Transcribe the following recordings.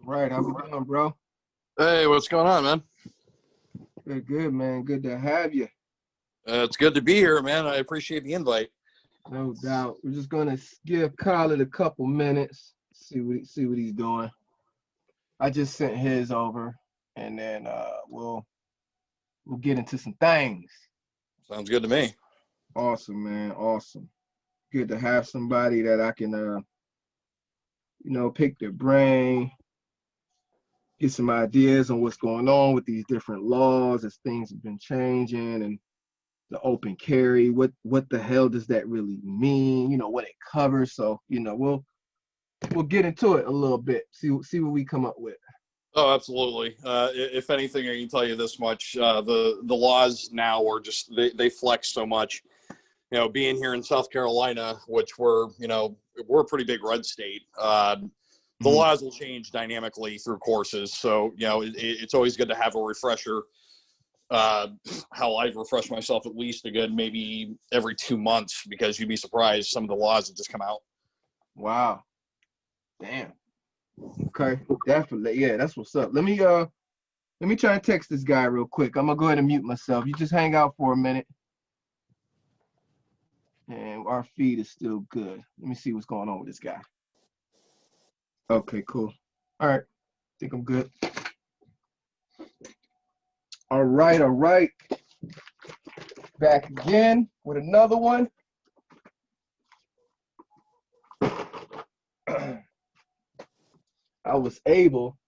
Right, how we doing, bro? Hey, what's going on, man? Good, man. Good to have you. It's good to be here, man. I appreciate the invite. No doubt. We're just gonna give Khalid a couple minutes, see what he's doing. I just sent his over, and then we'll get into some things. Sounds good to me. Awesome, man. Awesome. Good to have somebody that I can pick their brain, get some ideas on what's going on with these different laws as things have been changing and the open carry. What the hell does that really mean? What it covers. So we'll get into it a little bit. See what we come up with. Oh, absolutely. If anything, I can tell you this much: the laws now are just they flex so much. Being here in South Carolina, which we're a pretty big red state. The laws will change dynamically through courses, so it's always good to have a refresher. How I've refreshed myself at least a good maybe every 2 months, because you'd be surprised some of the laws that just come out. Wow. Damn. Okay. Definitely. Yeah, that's what's up. Let me try and text this guy real quick. I'm gonna go ahead and mute myself. You just hang out for a minute. And our feed is still good. Let me see what's going on with this guy. Okay, cool. All right. Think I'm good. All right. Back again with another one. I was able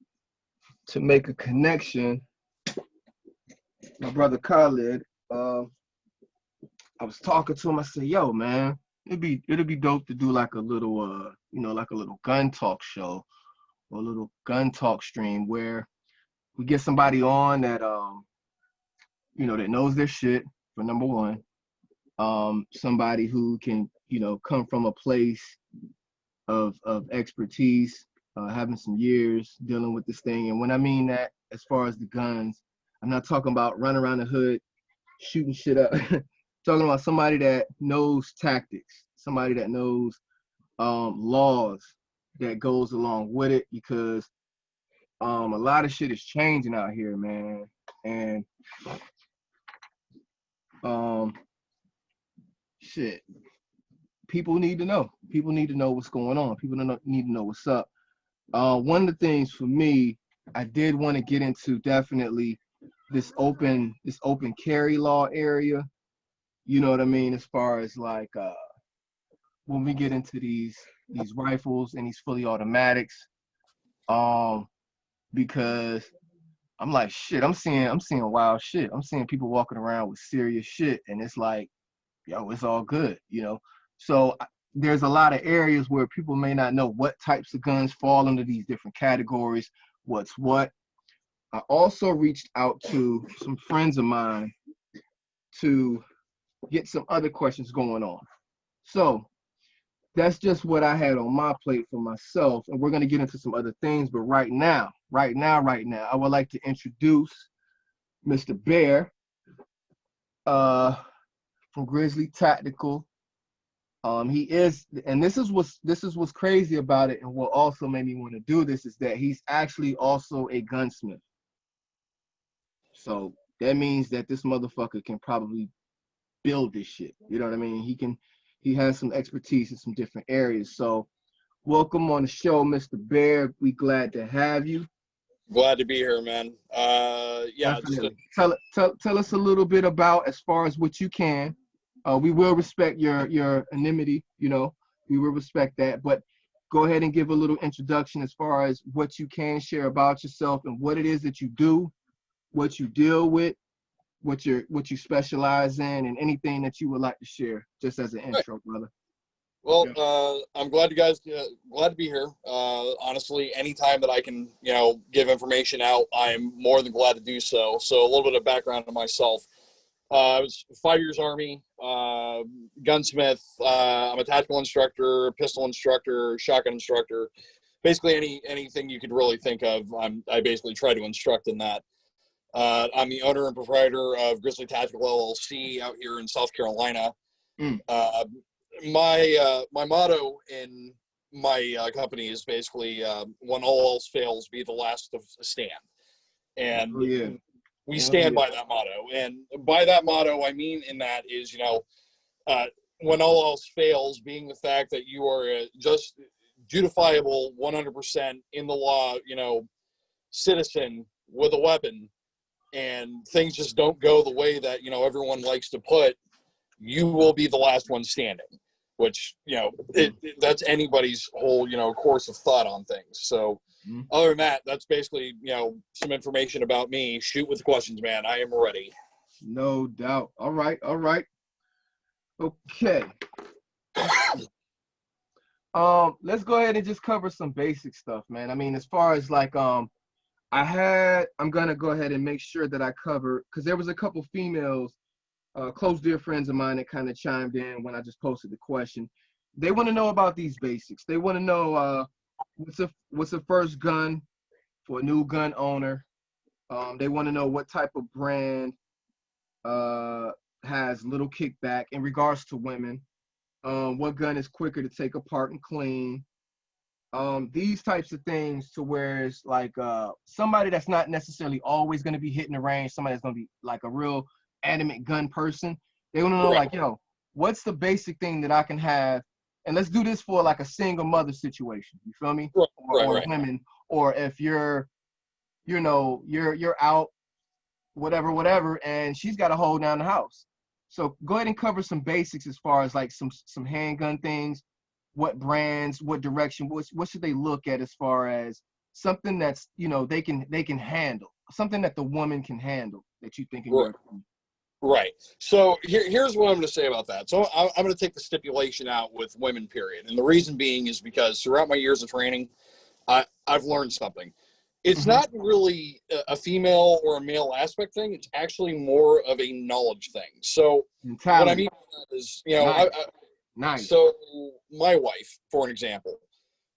to make a connection. My brother Khalid, I was talking to him. I said, "Yo, man, it'd be dope to do like a little, like a little gun talk show or a little gun talk stream where we get somebody on that, that knows their shit, for number one. Somebody who can, come from a place of expertise, having some years dealing with this thing. And when I mean that, as far as the guns, I'm not talking about running around the hood, shooting shit up. Talking about somebody that knows tactics, somebody that knows laws that goes along with it, because a lot of shit is changing out here, man. And shit, people need to know. People need to know what's going on. People need to know what's up. One of the things for me, I did want to get into definitely this open carry law area. You know what I mean? As far as like when we get into these rifles and these fully automatics, because I'm like, shit, I'm seeing wild shit. I'm seeing people walking around with serious shit, and it's like, yo, it's all good, So there's a lot of areas where people may not know what types of guns fall under these different categories, what's what. I also reached out to some friends of mine to get some other questions going on. So that's just what I had on my plate for myself. And we're going to get into some other things. But right now, I would like to introduce Mr. Bear from Grizzly Tactical. He is, and this is what's crazy about it, and what also made me want to do this, is that he's actually also a gunsmith. So that means that this motherfucker can probably build this shit. You know what I mean? He has some expertise in some different areas. So welcome on the show, Mr. Bear. We glad to have you. Glad to be here, man. Yeah, tell us a little bit about, as far as what you can. We will respect your anonymity, we will respect that, but go ahead and give a little introduction as far as what you can share about yourself and what it is that you do, what you deal with, what you specialize in, and anything that you would like to share, just as an intro, brother. Well, yeah. I'm glad to be here. Honestly, anytime that I can, give information out, I'm more than glad to do so. So a little bit of background on myself. I was 5 years Army, gunsmith. I'm a tactical instructor, pistol instructor, shotgun instructor. Basically anything you could really think of, I basically try to instruct in that. I'm the owner and proprietor of Grizzly Tactical LLC out here in South Carolina. My motto in my company is basically when all else fails, be the last to stand. And Oh yeah. we Hell stand yeah. by that motto. And by that motto, I mean in that is, uh, when all else fails, being the fact that you are a just justifiable 100% in the law, citizen with a weapon, and things just don't go the way that, everyone likes to put, you will be the last one standing, which, that's anybody's whole, course of thought on things. So Mhm. other than that, that's basically, some information about me. Shoot with the questions, man. I am ready. No doubt. All right. All right. Okay. Let's go ahead and just cover some basic stuff, man. I mean, as far as like I'm gonna go ahead and make sure that I cover, because there was a couple females, close dear friends of mine, that kind of chimed in when I just posted the question. They want to know about these basics. They want to know what's the first gun for a new gun owner. They want to know what type of brand uh has little kickback in regards to women. What gun is quicker to take apart and clean? These types of things, to where it's like somebody that's not necessarily always going to be hitting the range, somebody that's going to be like a real adamant gun person. They want to know, Right. like, what's the basic thing that I can have? And let's do this for like a single mother situation. You feel me? Right, right, Or right. women, or if you're out, whatever, and she's got to hold down the house. So go ahead and cover some basics as far as like some handgun things. What brands, what direction, what should they look at as far as something that's they can handle, something that the woman can handle, that you think in Right. your opinion. Right. So here's what I'm going to say about that. So I'm going to take the stipulation out with women, period. And the reason being is because throughout my years of training, I've learned something. It's Mm-hmm. not really a female or a male aspect thing. It's actually more of a knowledge thing. So what I Mentality. mean by that is, Nice. Nice. so my wife, for an example,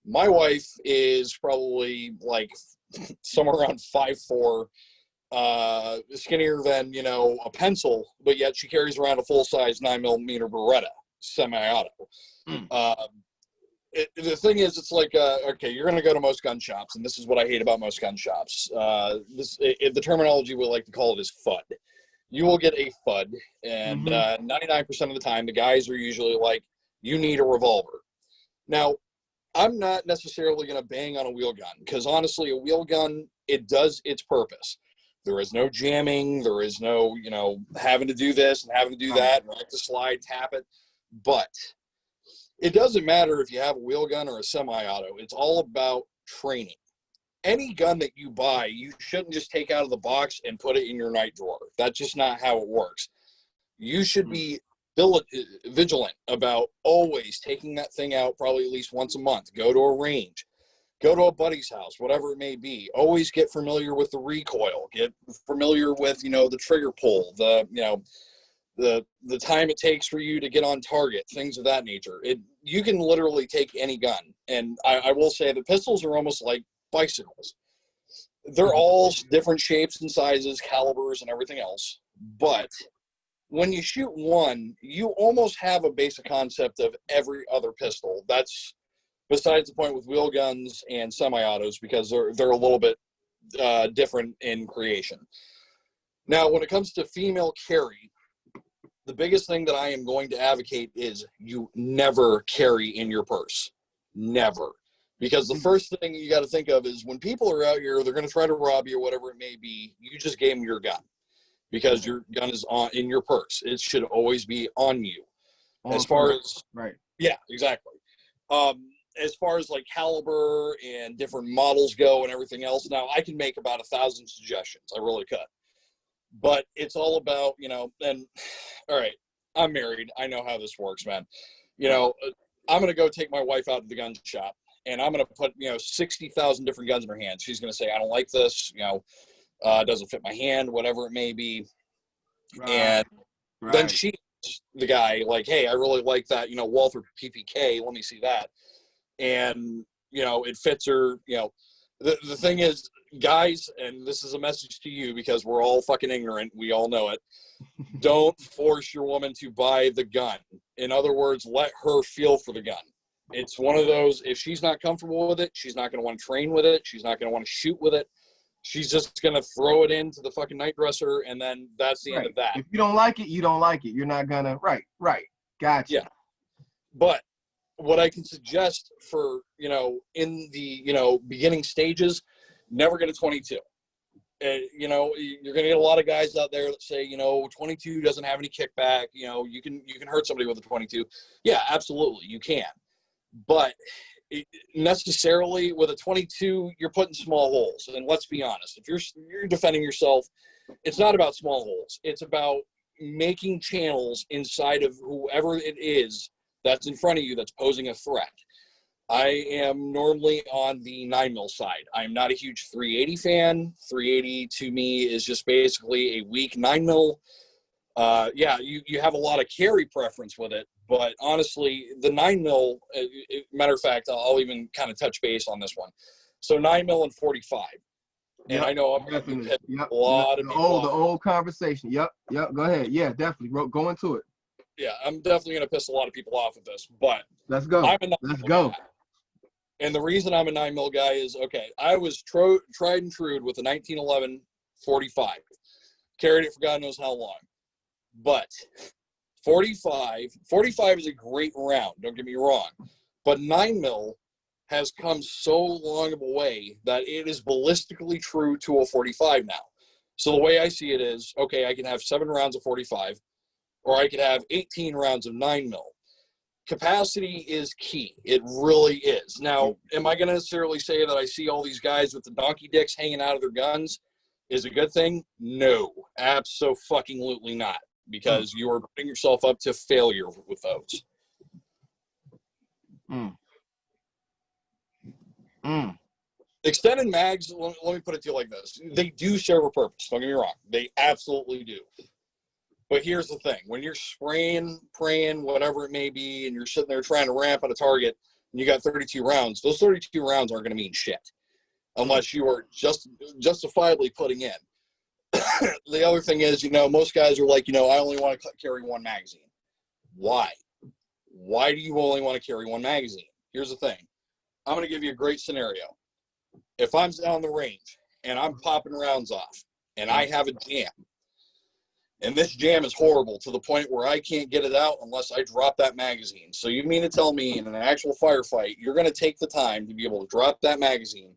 my wife is probably like somewhere around 5'4", skinnier than a pencil, but yet she carries around a full-size 9mm Beretta semi-auto. Mm. The thing is, it's like, okay, you're going to go to most gun shops, and this is what I hate about most gun shops. The terminology we like to call it is FUD. You will get a FUD, and Mm-hmm. 99% of the time, the guys are usually like, you need a revolver. Now, I'm not necessarily going to bang on a wheel gun, because honestly, a wheel gun, it does its purpose. There is no jamming. There is no, having to do this and having to do Right. that, and like to slide, tap it. But it doesn't matter if you have a wheel gun or a semi-auto. It's all about training. Any gun that you buy, you shouldn't just take out of the box and put it in your night drawer. That's just not how it works. You should Mm. be vigilant about always taking that thing out probably at least once a month. Go to a range. Go to a buddy's house, whatever it may be. Always get familiar with the recoil. Get familiar with, the trigger pull, the time it takes for you to get on target, things of that nature. You can literally take any gun. And I will say the pistols are almost like bicycles. They're Mm-hmm. all different shapes and sizes, calibers, and everything else. But when you shoot one, you almost have a basic concept of every other pistol. That's besides the point with wheel guns and semi-autos, because they're a little bit different in creation. Now, when it comes to female carry, the biggest thing that I am going to advocate is you never carry in your purse. Never. Because the first thing you got to think of is when people are out here, they're going to try to rob you or whatever it may be, you just gave them your gun because your gun is in your purse. It should always be on you. On As far person. as, Right. yeah, exactly. As far as like caliber and different models go and everything else, now I can make about 1,000 suggestions. I really could. But it's all about, and all right, I'm married. I know how this works, man. Right. I'm going to go take my wife out to the gun shop and I'm going to put, 60,000 different guns in her hands. She's going to say, I don't like this, it doesn't fit my hand, whatever it may be. Right. And then Right. she's the guy like, hey, I really like that, Walther PPK. Let me see that. And, it fits her, the thing is, guys, and this is a message to you because we're all fucking ignorant. We all know it. Don't force your woman to buy the gun. In other words, let her feel for the gun. It's one of those, if she's not comfortable with it, she's not going to want to train with it. She's not going to want to shoot with it. She's just going to throw it into the fucking night dresser, and then that's the end of that. If you don't like it, you don't like it. You're not going to, right. Gotcha. Yeah. But what I can suggest for, in the, beginning stages, never get a 22. You're going to get a lot of guys out there that say, 22 doesn't have any kickback. You can hurt somebody with a 22. Yeah, absolutely, you can. But necessarily with a 22, you're putting small holes. And let's be honest, if you're defending yourself, it's not about small holes. It's about making channels inside of whoever it is that's in front of you that's posing a threat. I am normally on the 9mm side. I'm not a huge 380 fan. 380 to me is just basically a weak 9mm. Yeah, you have a lot of carry preference with it, but honestly, the 9mm, matter of fact, I'll even kind of touch base on this one. So 9mm and 45. And I know I'm going to piss a lot of people off. The old conversation. Yep. Go ahead. Yeah, definitely. Go into it. Yeah, I'm definitely going to piss a lot of people off with this, but let's go. Let's go. And the reason I'm a 9mm guy is, okay, I was tried and true with a 1911 45. Carried it for God knows how long. But 45 is a great round, don't get me wrong. But 9mm has come so long of a way that it is ballistically true to a 45 now. So the way I see it is, okay, I can have 7 rounds of 45, or I could have 18 rounds of 9mm. Capacity is key. It really is. Now, am I going to necessarily say that I see all these guys with the donkey dicks hanging out of their guns is a good thing? No, abso-fucking-lutely not, because you are putting yourself up to failure with those. Extended mags, let me put it to you like this. They do serve a purpose. Don't get me wrong. They absolutely do. But here's the thing. When you're spraying, praying, whatever it may be, and you're sitting there trying to ramp at a target, and you got 32 rounds, those 32 rounds aren't going to mean shit unless you are justifiably putting in. The other thing is, most guys are like, I only want to carry one magazine. Why? Why do you only want to carry one magazine? Here's the thing. I'm going to give you a great scenario. If I'm down the range and I'm popping rounds off and I have a jam, and this jam is horrible to the point where I can't get it out unless I drop that magazine. So you mean to tell me in an actual firefight, you're going to take the time to be able to drop that magazine,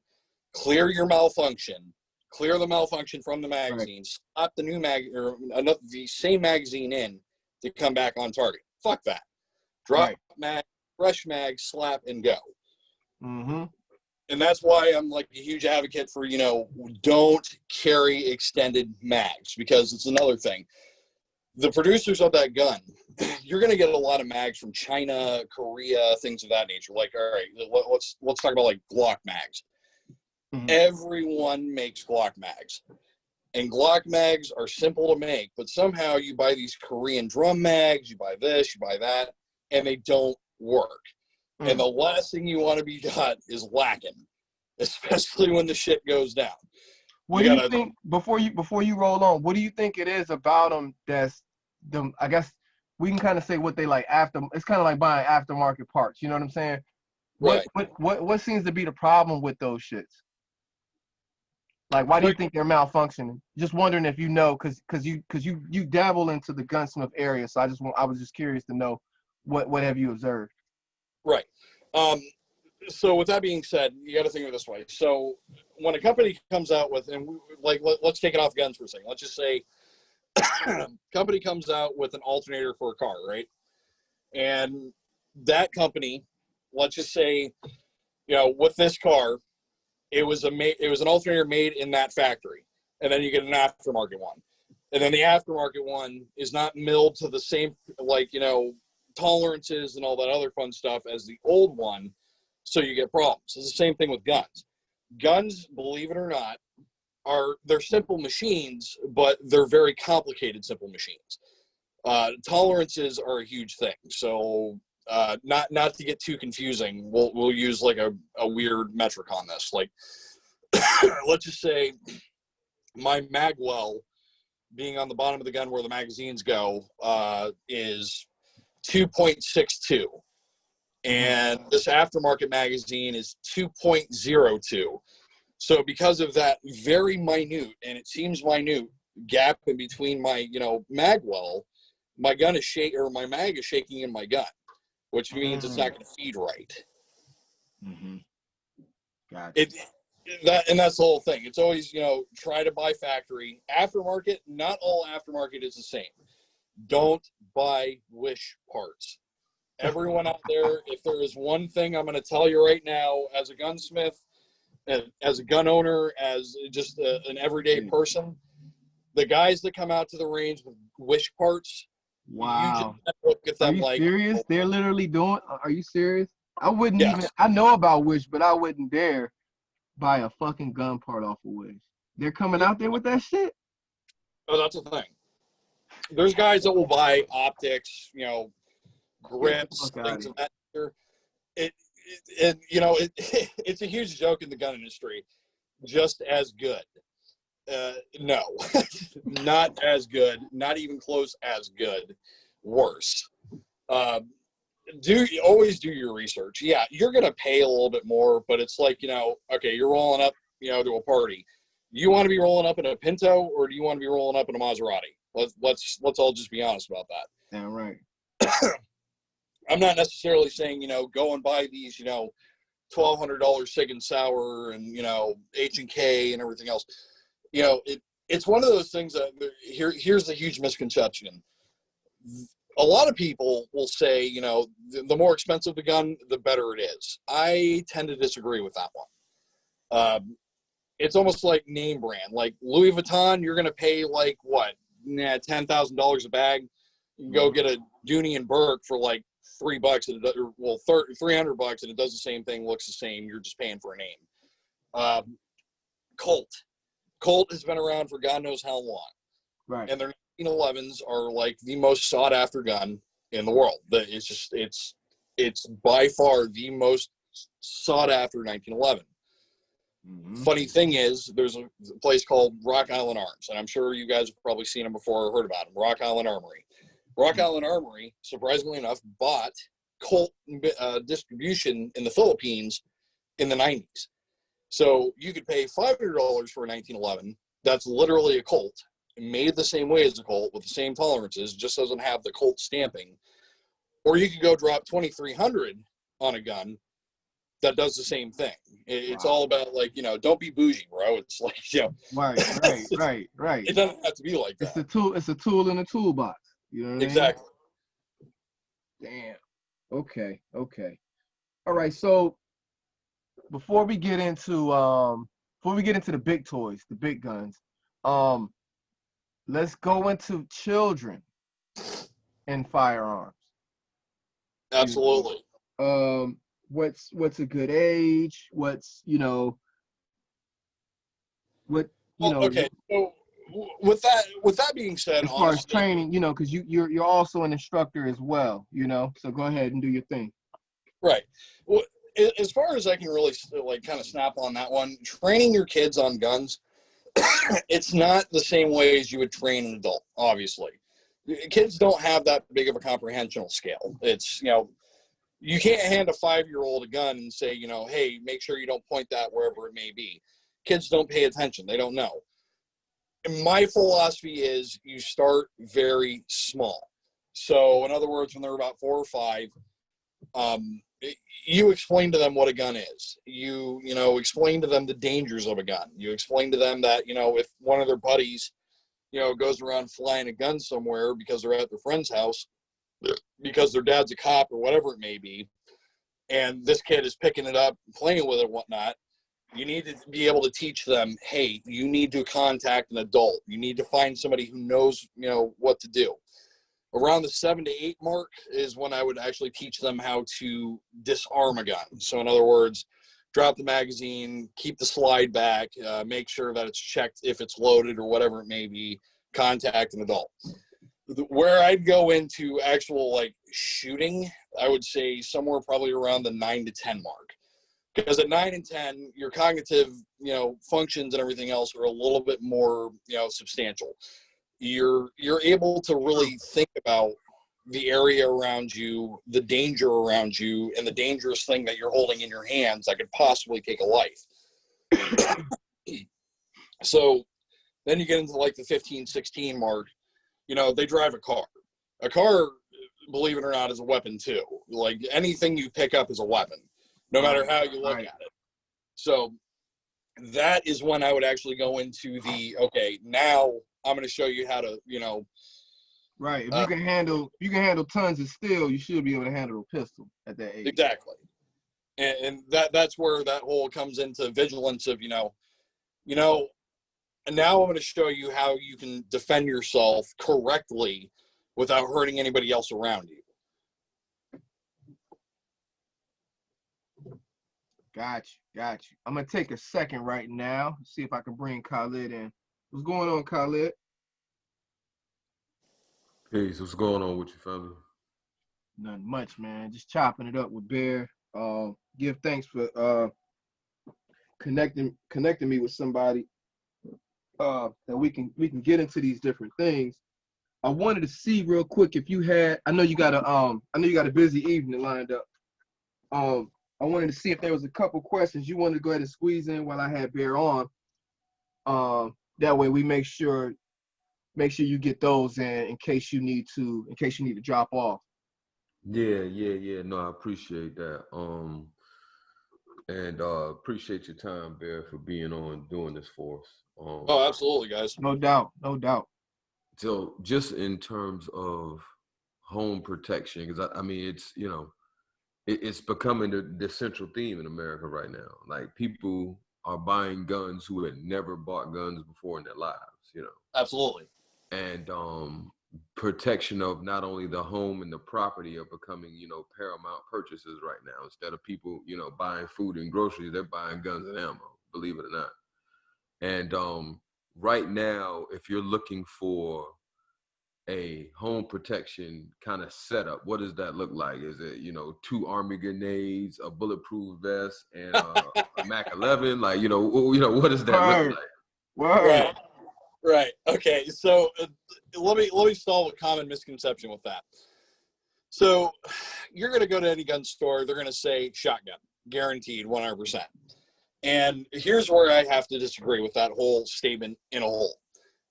clear your malfunction, clear the malfunction from the magazine, slap the new the same magazine in to come back on target. Fuck that. Drop mag, fresh mag, slap, and go. And that's why I'm like a huge advocate for, don't carry extended mags, because it's another thing. The producers of that gun, you're going to get a lot of mags from China, Korea, things of that nature. Like, all right, let's talk about like Glock mags. Everyone makes Glock mags. And Glock mags are simple to make, but somehow you buy these Korean drum mags, you buy this, you buy that, and they don't work. And the last thing you want to be got is lacking, especially when the shit goes down. What do you think, before you roll on, what do you think it is about them that's them? I guess we can kind of say what they like after. It's kind of like buying aftermarket parts. You know what I'm saying? What seems to be the problem with those shits? Like, why do you think they're malfunctioning? Just wondering if you know, because you dabble into the gunsmith area, so I was just curious to know what have you observed? Right. So with that being said, you got to think of it this way. So when a company comes out with, and let's take it off guns for a second. Let's just say company comes out with an alternator for a car, right? And that company, let's just say, with this car, it was an alternator made in that factory, and then you get an aftermarket one, and then the aftermarket one is not milled to the same tolerances and all that other fun stuff as the old one, so you get problems. It's the same thing with guns. Guns, believe it or not, they're simple machines, but they're very complicated simple machines. Tolerances are a huge thing. So not to get too confusing, we'll use like a weird metric on this. Like, let's just say my mag well being on the bottom of the gun where the magazines go is 2.62. and this aftermarket magazine is 2.02. So because of that very minute, and it seems minute, gap in between my, mag well, my gun is my mag is shaking in my gun, which means it's not going to feed right. Gotcha. That's the whole thing. It's always, try to buy factory. Aftermarket, not all aftermarket is the same. Don't buy wish parts. Everyone out there, if there is one thing I'm going to tell you right now, as a gunsmith, as a gun owner, as just an everyday person, the guys that come out to the range with wish parts, wow, you just look at them are you serious? They're literally doing. Are you serious? I wouldn't even. I know about Wish, but I wouldn't dare buy a fucking gun part off of Wish. They're coming out there with that shit. Oh, that's the thing. There's guys that will buy optics, grips, things of that nature. It's a huge joke in the gun industry. Just as good. No, not as good. Not even close as good. Worse. Always do your research. Yeah, you're gonna pay a little bit more, but it's like, okay, you're rolling up, to a party. You want to be rolling up in a Pinto, or do you want to be rolling up in a Maserati? Let's all just be honest about that. Yeah, right. I'm not necessarily saying, go and buy these, $1,200 Sig and Sauer and, H&K and everything else. It's one of those things that here's the huge misconception. A lot of people will say, the more expensive the gun, the better it is. I tend to disagree with that one. It's almost like name brand. Like Louis Vuitton, you're going to pay like what? $10,000 a bag. You can go get a Dooney and Burke for like $3 and $300 and it does the same thing, looks the same. You're just paying for a name. Colt has been around for God knows how long. Right. And their 1911s are like the most sought after gun in the world. It's by far the most sought after 1911. Funny thing is, there's a place called Rock Island Arms, and I'm sure you guys have probably seen them before or heard about them. Rock Island Armory. Rock Island Armory, surprisingly enough, bought Colt distribution in the Philippines in the 90s. So you could pay $500 for a 1911. That's literally a Colt, made the same way as a Colt with the same tolerances, just doesn't have the Colt stamping. Or you could go drop $2,300 on a gun that does the same thing. It's all about, like, don't be bougie, bro. It's like, Right. It doesn't have to be like that. It's a tool in a toolbox. You know what exactly. I mean? Damn. Okay. All right. So before we get into the big toys, the big guns, let's go into children and firearms. Absolutely. What's a good age? Okay. So with that being said, as far as training, because you're also an instructor as well, so go ahead and do your thing. Right. Well, as far as I can really kind of snap on that one, training your kids on guns, it's not the same way as you would train an adult, obviously. Kids don't have that big of a comprehensional scale. It's, you can't hand a 5-year-old a gun and say, hey, make sure you don't point that wherever it may be. Kids don't pay attention. They don't know. And my philosophy is you start very small. So in other words, when they're about 4 or 5, you explain to them what a gun is. You explain to them the dangers of a gun. You explain to them that, if one of their buddies, goes around flying a gun somewhere because they're at their friend's house, because their dad's a cop or whatever it may be, and this kid is picking it up, playing with it and whatnot, you need to be able to teach them, hey, you need to contact an adult. You need to find somebody who knows, what to do. Around the 7 to 8 mark is when I would actually teach them how to disarm a gun. So in other words, drop the magazine, keep the slide back, make sure that it's checked if it's loaded or whatever it may be, contact an adult. Where I'd go into actual shooting, I would say somewhere probably around the 9 to 10 mark. Because at 9 and 10, your cognitive, functions and everything else are a little bit more, substantial. You're able to really think about the area around you, the danger around you, and the dangerous thing that you're holding in your hands that could possibly take a life. So then you get into like the 15, 16 mark, you know, they drive a car. A car, believe it or not, is a weapon too. Like anything you pick up is a weapon, no matter how you look at it. So that is when I would actually go into the, okay, now I'm going to show you how to, you know. Right. If you can handle tons of steel, you should be able to handle a pistol at that age. Exactly. And that's where that whole comes into vigilance of, you know, and now I'm going to show you how you can defend yourself correctly without hurting anybody else around you. Got you. I'm going to take a second right now, see if I can bring Khalid in. What's going on, Khalid? Peace. What's going on with you, family? Nothing much, man. Just chopping it up with Bear. Give thanks for connecting me with somebody that we can get into these different things. I wanted to see real quick if you had. I know you got a busy evening lined up. I wanted to see if there was a couple questions you wanted to go ahead and squeeze in while I had Bear on. That way we make sure you get those in case you need to drop off. Yeah. No, I appreciate that. And appreciate your time, Bear, for being on doing this for us. Oh, absolutely, guys. No doubt. So just in terms of home protection, because I mean, it's, you know, it's becoming the central theme in America right now. Like people are buying guns who had never bought guns before in their lives, you know. Absolutely. And protection of not only the home and the property are becoming, you know, paramount purchases right now. Instead of people, you know, buying food and groceries, they're buying guns and ammo, believe it or not. And right now, if you're looking for a home protection kind of setup, what does that look like? Is it, you know, 2 Army grenades, a bulletproof vest, and a Mac 11? Like, you know, what does that look like? Word. Right. Okay. So let me solve a common misconception with that. So you're going to go to any gun store. They're going to say shotgun, guaranteed 100%. And here's where I have to disagree with that whole statement in a whole.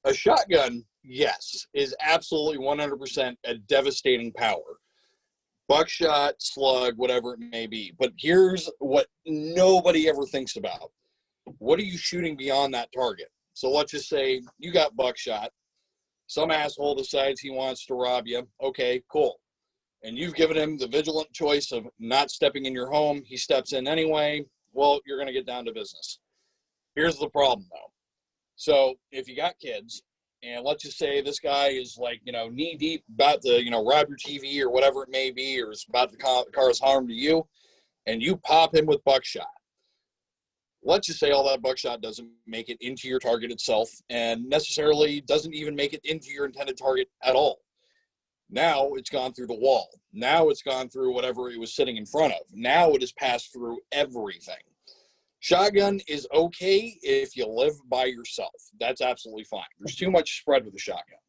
A shotgun, yes, is absolutely 100% a devastating power. Buckshot, slug, whatever it may be. But here's what nobody ever thinks about. What are you shooting beyond that target? So let's just say you got buckshot. Some asshole decides he wants to rob you. Okay, cool. And you've given him the vigilant choice of not stepping in your home. He steps in anyway. Well, you're going to get down to business. Here's the problem, though. So if you got kids, and let's just say this guy is like, you know, knee deep about to, you know, rob your TV or whatever it may be, or is about to cause harm to you, and you pop him with buckshot. Let's just say all that buckshot doesn't make it into your target itself and necessarily doesn't even make it into your intended target at all. Now it's gone through the wall. Now it's gone through whatever it was sitting in front of. Now it has passed through everything. Shotgun is okay if you live by yourself. That's absolutely fine. There's too much spread with the shotgun.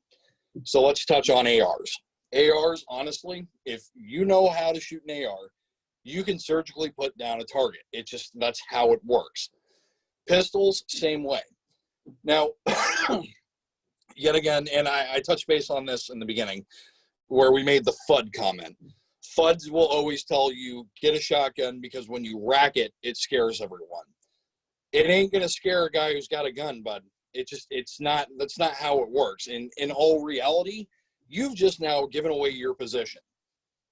So let's touch on ARs. ARs, honestly, if you know how to shoot an AR, you can surgically put down a target. That's how it works. Pistols, same way. Now, yet again, and I touched base on this in the beginning, where we made the FUD comment. FUDs will always tell you, get a shotgun, because when you rack it, it scares everyone. It ain't going to scare a guy who's got a gun, bud. That's not how it works. In all reality, you've just now given away your position.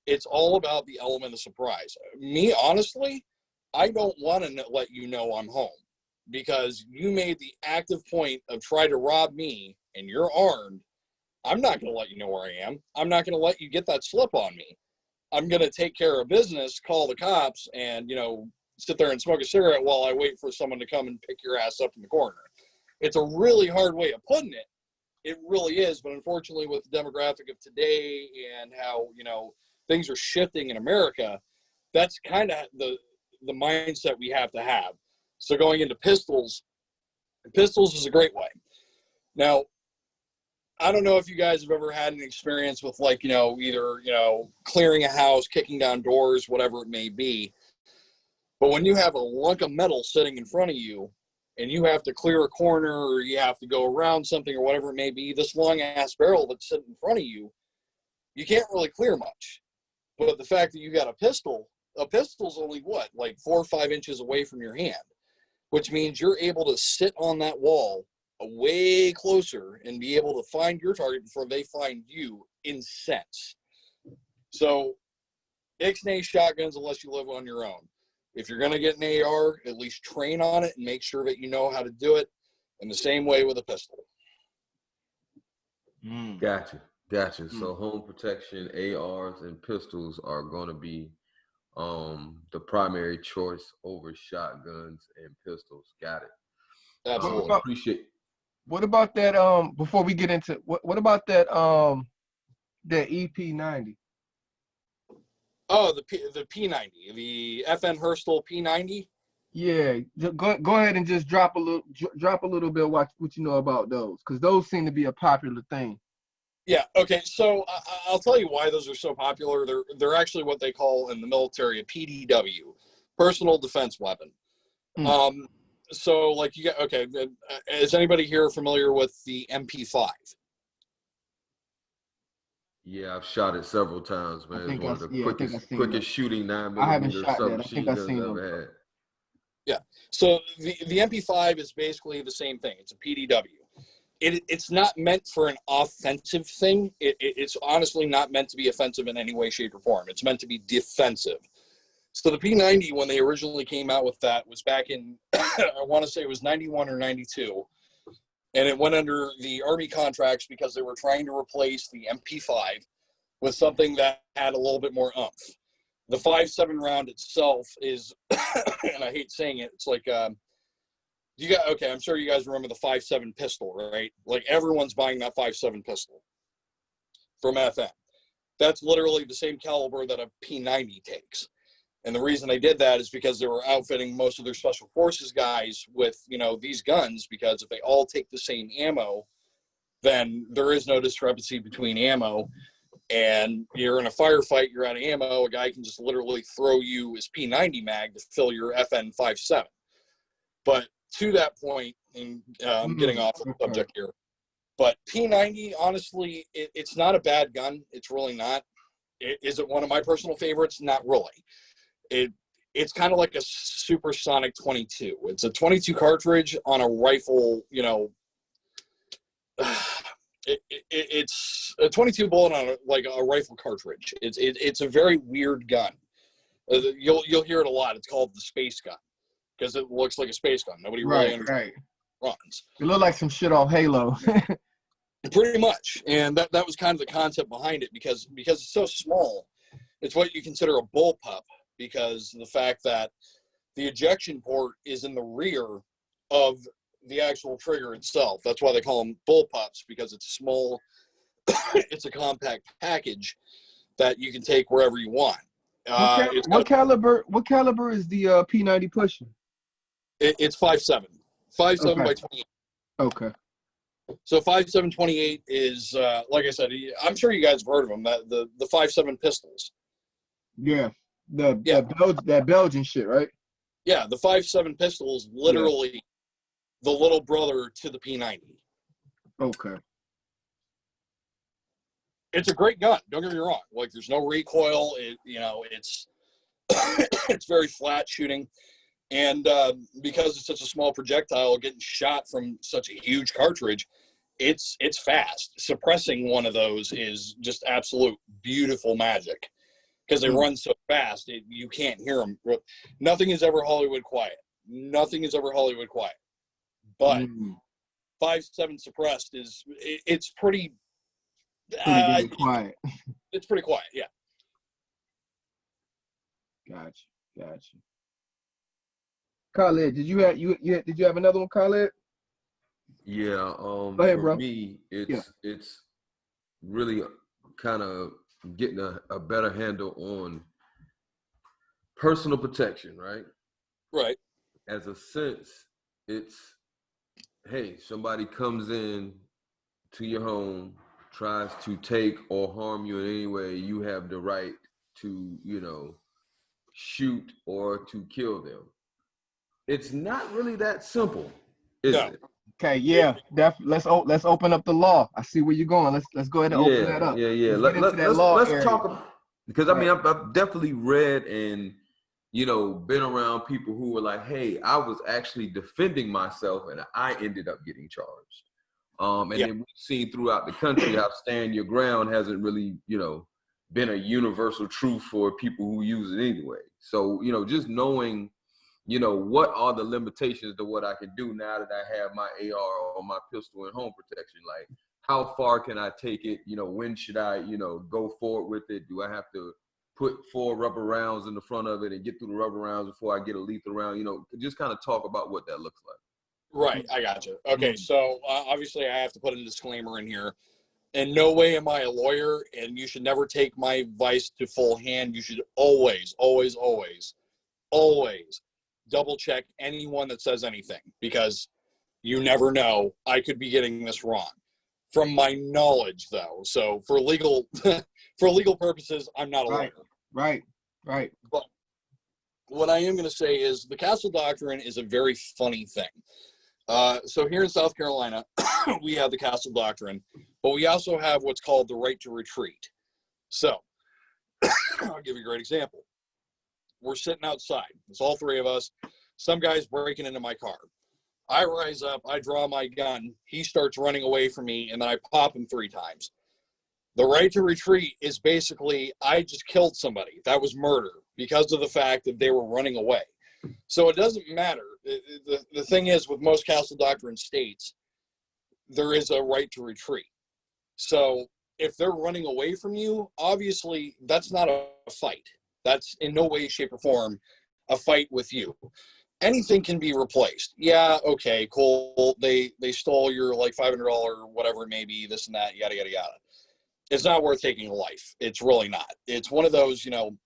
It's all about the element of surprise. Me, honestly, I don't want to let you know I'm home, because you made the active point of trying to rob me and you're armed. I'm not going to let you know where I am. I'm not going to let you get that slip on me. I'm going to take care of business, call the cops, and, you know, sit there and smoke a cigarette while I wait for someone to come and pick your ass up in the corner. It's a really hard way of putting it. It really is. But unfortunately, with the demographic of today and how, you know, things are shifting in America, that's kind of the mindset we have to have. So going into pistols is a great way. Now, I don't know if you guys have ever had an experience with, like, you know, either, you know, clearing a house, kicking down doors, whatever it may be. But when you have a lunk of metal sitting in front of you and you have to clear a corner or you have to go around something or whatever it may be, this long ass barrel that's sitting in front of you, you can't really clear much. But the fact that you got a pistol's only what, like 4 or 5 inches away from your hand, which means you're able to sit on that wall way closer and be able to find your target before they find you in cents. So ixnay shotguns unless you live on your own. If you're going to get an AR, at least train on it and make sure that you know how to do it. In the same way with a pistol. Gotcha. So home protection, ARs, and pistols are going to be the primary choice over shotguns and pistols. Got it. Absolutely. Appreciate. What about that? Before we get into what about that? That EP90. Oh, the P90, the FN Hurstel P90. Yeah, go ahead and just drop a little bit what you know about those, because those seem to be a popular thing. Yeah. Okay. So I'll tell you why those are so popular. They're actually what they call in the military a PDW, personal defense weapon. So like you got, okay. Is anybody here familiar with the MP5? Yeah, I've shot it several times, man. It's one of the quickest shooting 9mm submachine guns I've ever had. Yeah. So the MP5 is basically the same thing. It's a PDW. It's not meant for an offensive thing. It's honestly not meant to be offensive in any way, shape, or form. It's meant to be defensive. So the P90, when they originally came out with that, was back in, I want to say it was 91 or 92. And it went under the Army contracts because they were trying to replace the MP5 with something that had a little bit more oomph. The 5.7 round itself is, and I hate saying it, it's like, okay, I'm sure you guys remember the 5.7 pistol, right? Like everyone's buying that 5.7 pistol from FN. That's literally the same caliber that a P90 takes. And the reason they did that is because they were outfitting most of their special forces guys with, you know, these guns, because if they all take the same ammo, then there is no discrepancy between ammo. And you're in a firefight, you're out of ammo, a guy can just literally throw you his P90 mag to fill your FN 5.7. But to that point, and I'm getting off the subject here, but P90, honestly, it's not a bad gun. It's really not. Is it one of my personal favorites? Not really. It's kind of like a supersonic 22. It's a 22 cartridge on a rifle, you know. It's a 22 bullet on like a rifle cartridge. It's a very weird gun. You'll hear it a lot. It's called the space gun because it looks like a space gun. Nobody really understands runs. It looked like some shit off Halo. Pretty much, and that was kind of the concept behind it, because it's so small. It's what you consider a bullpup, because the fact that the ejection port is in the rear of the actual trigger itself. That's why they call them bullpups, because it's small. It's a compact package that you can take wherever you want. What caliber is the P90 pushing? It's 5.7 by 28. Okay. So 5.7/28 is, like I said, I'm sure you guys have heard of them. The 5.7 pistols. Yeah, that Belgian shit, right? Yeah, the 5.7 pistol is literally the little brother to the P90. Okay. It's a great gun. Don't get me wrong. Like, there's no recoil. It's it's very flat shooting, and because it's such a small projectile getting shot from such a huge cartridge, it's fast. Suppressing one of those is just absolute beautiful magic, because they run so fast you can't hear them. Nothing is ever Hollywood quiet. But 5.7 suppressed it's pretty quiet. It's pretty quiet, yeah. Gotcha. Khalid, did you have another one, Khalid? Yeah. Go ahead, bro. For me, it's really kind of getting a better handle on personal protection, right? Right. As a sense, it's, hey, somebody comes in, to your home, tries to take or harm you in any way, you have the right to, you know, shoot or to kill them. It's not really that simple, is No. it? Okay, yeah, let's open up the law. I see where you're going. Let's go ahead and open that Yeah, up. yeah, yeah. Let's get into that Let's law let's area. talk because I Right. mean I've definitely read and you know been around people who were like, hey, I was actually defending myself and I ended up getting charged. And Yeah. then we've seen throughout the country how stand your ground hasn't really, you know, been a universal truth for people who use it anyway. So, you know, just knowing, you know, what are the limitations to what I can do now that I have my AR or my pistol and home protection? Like, how far can I take it? You know, when should I, you know, go forward with it? Do I have to put 4 rubber rounds in the front of it and get through the rubber rounds before I get a lethal round? You know, just kind of talk about what that looks like. Right. I got you. Okay. So obviously I have to put a disclaimer in here. In no way am I a lawyer, and you should never take my advice to full hand. You should always, always, always, always double check anyone that says anything, because you never know. I could be getting this wrong from my knowledge, though. So for legal for legal purposes, I'm not a Right. lawyer. Right. But what I am going to say is the Castle Doctrine is a very funny thing. So here in South Carolina, we have the Castle Doctrine, but we also have what's called the right to retreat. So I'll give you a great example. We're sitting outside. It's all 3 of us. Some guy's breaking into my car. I rise up, I draw my gun. He starts running away from me, and then I pop him 3 times. The right to retreat is basically I just killed somebody. That was murder because of the fact that they were running away. So it doesn't matter. The thing is, with most Castle Doctrine states, there is a right to retreat. So if they're running away from you, obviously that's not a fight. That's in no way, shape, or form a fight with you. Anything can be replaced. Yeah, okay, cool. They stole your like $500 or whatever it may be, this and that, yada, yada, yada. It's not worth taking a life. It's really not. It's one of those, you know,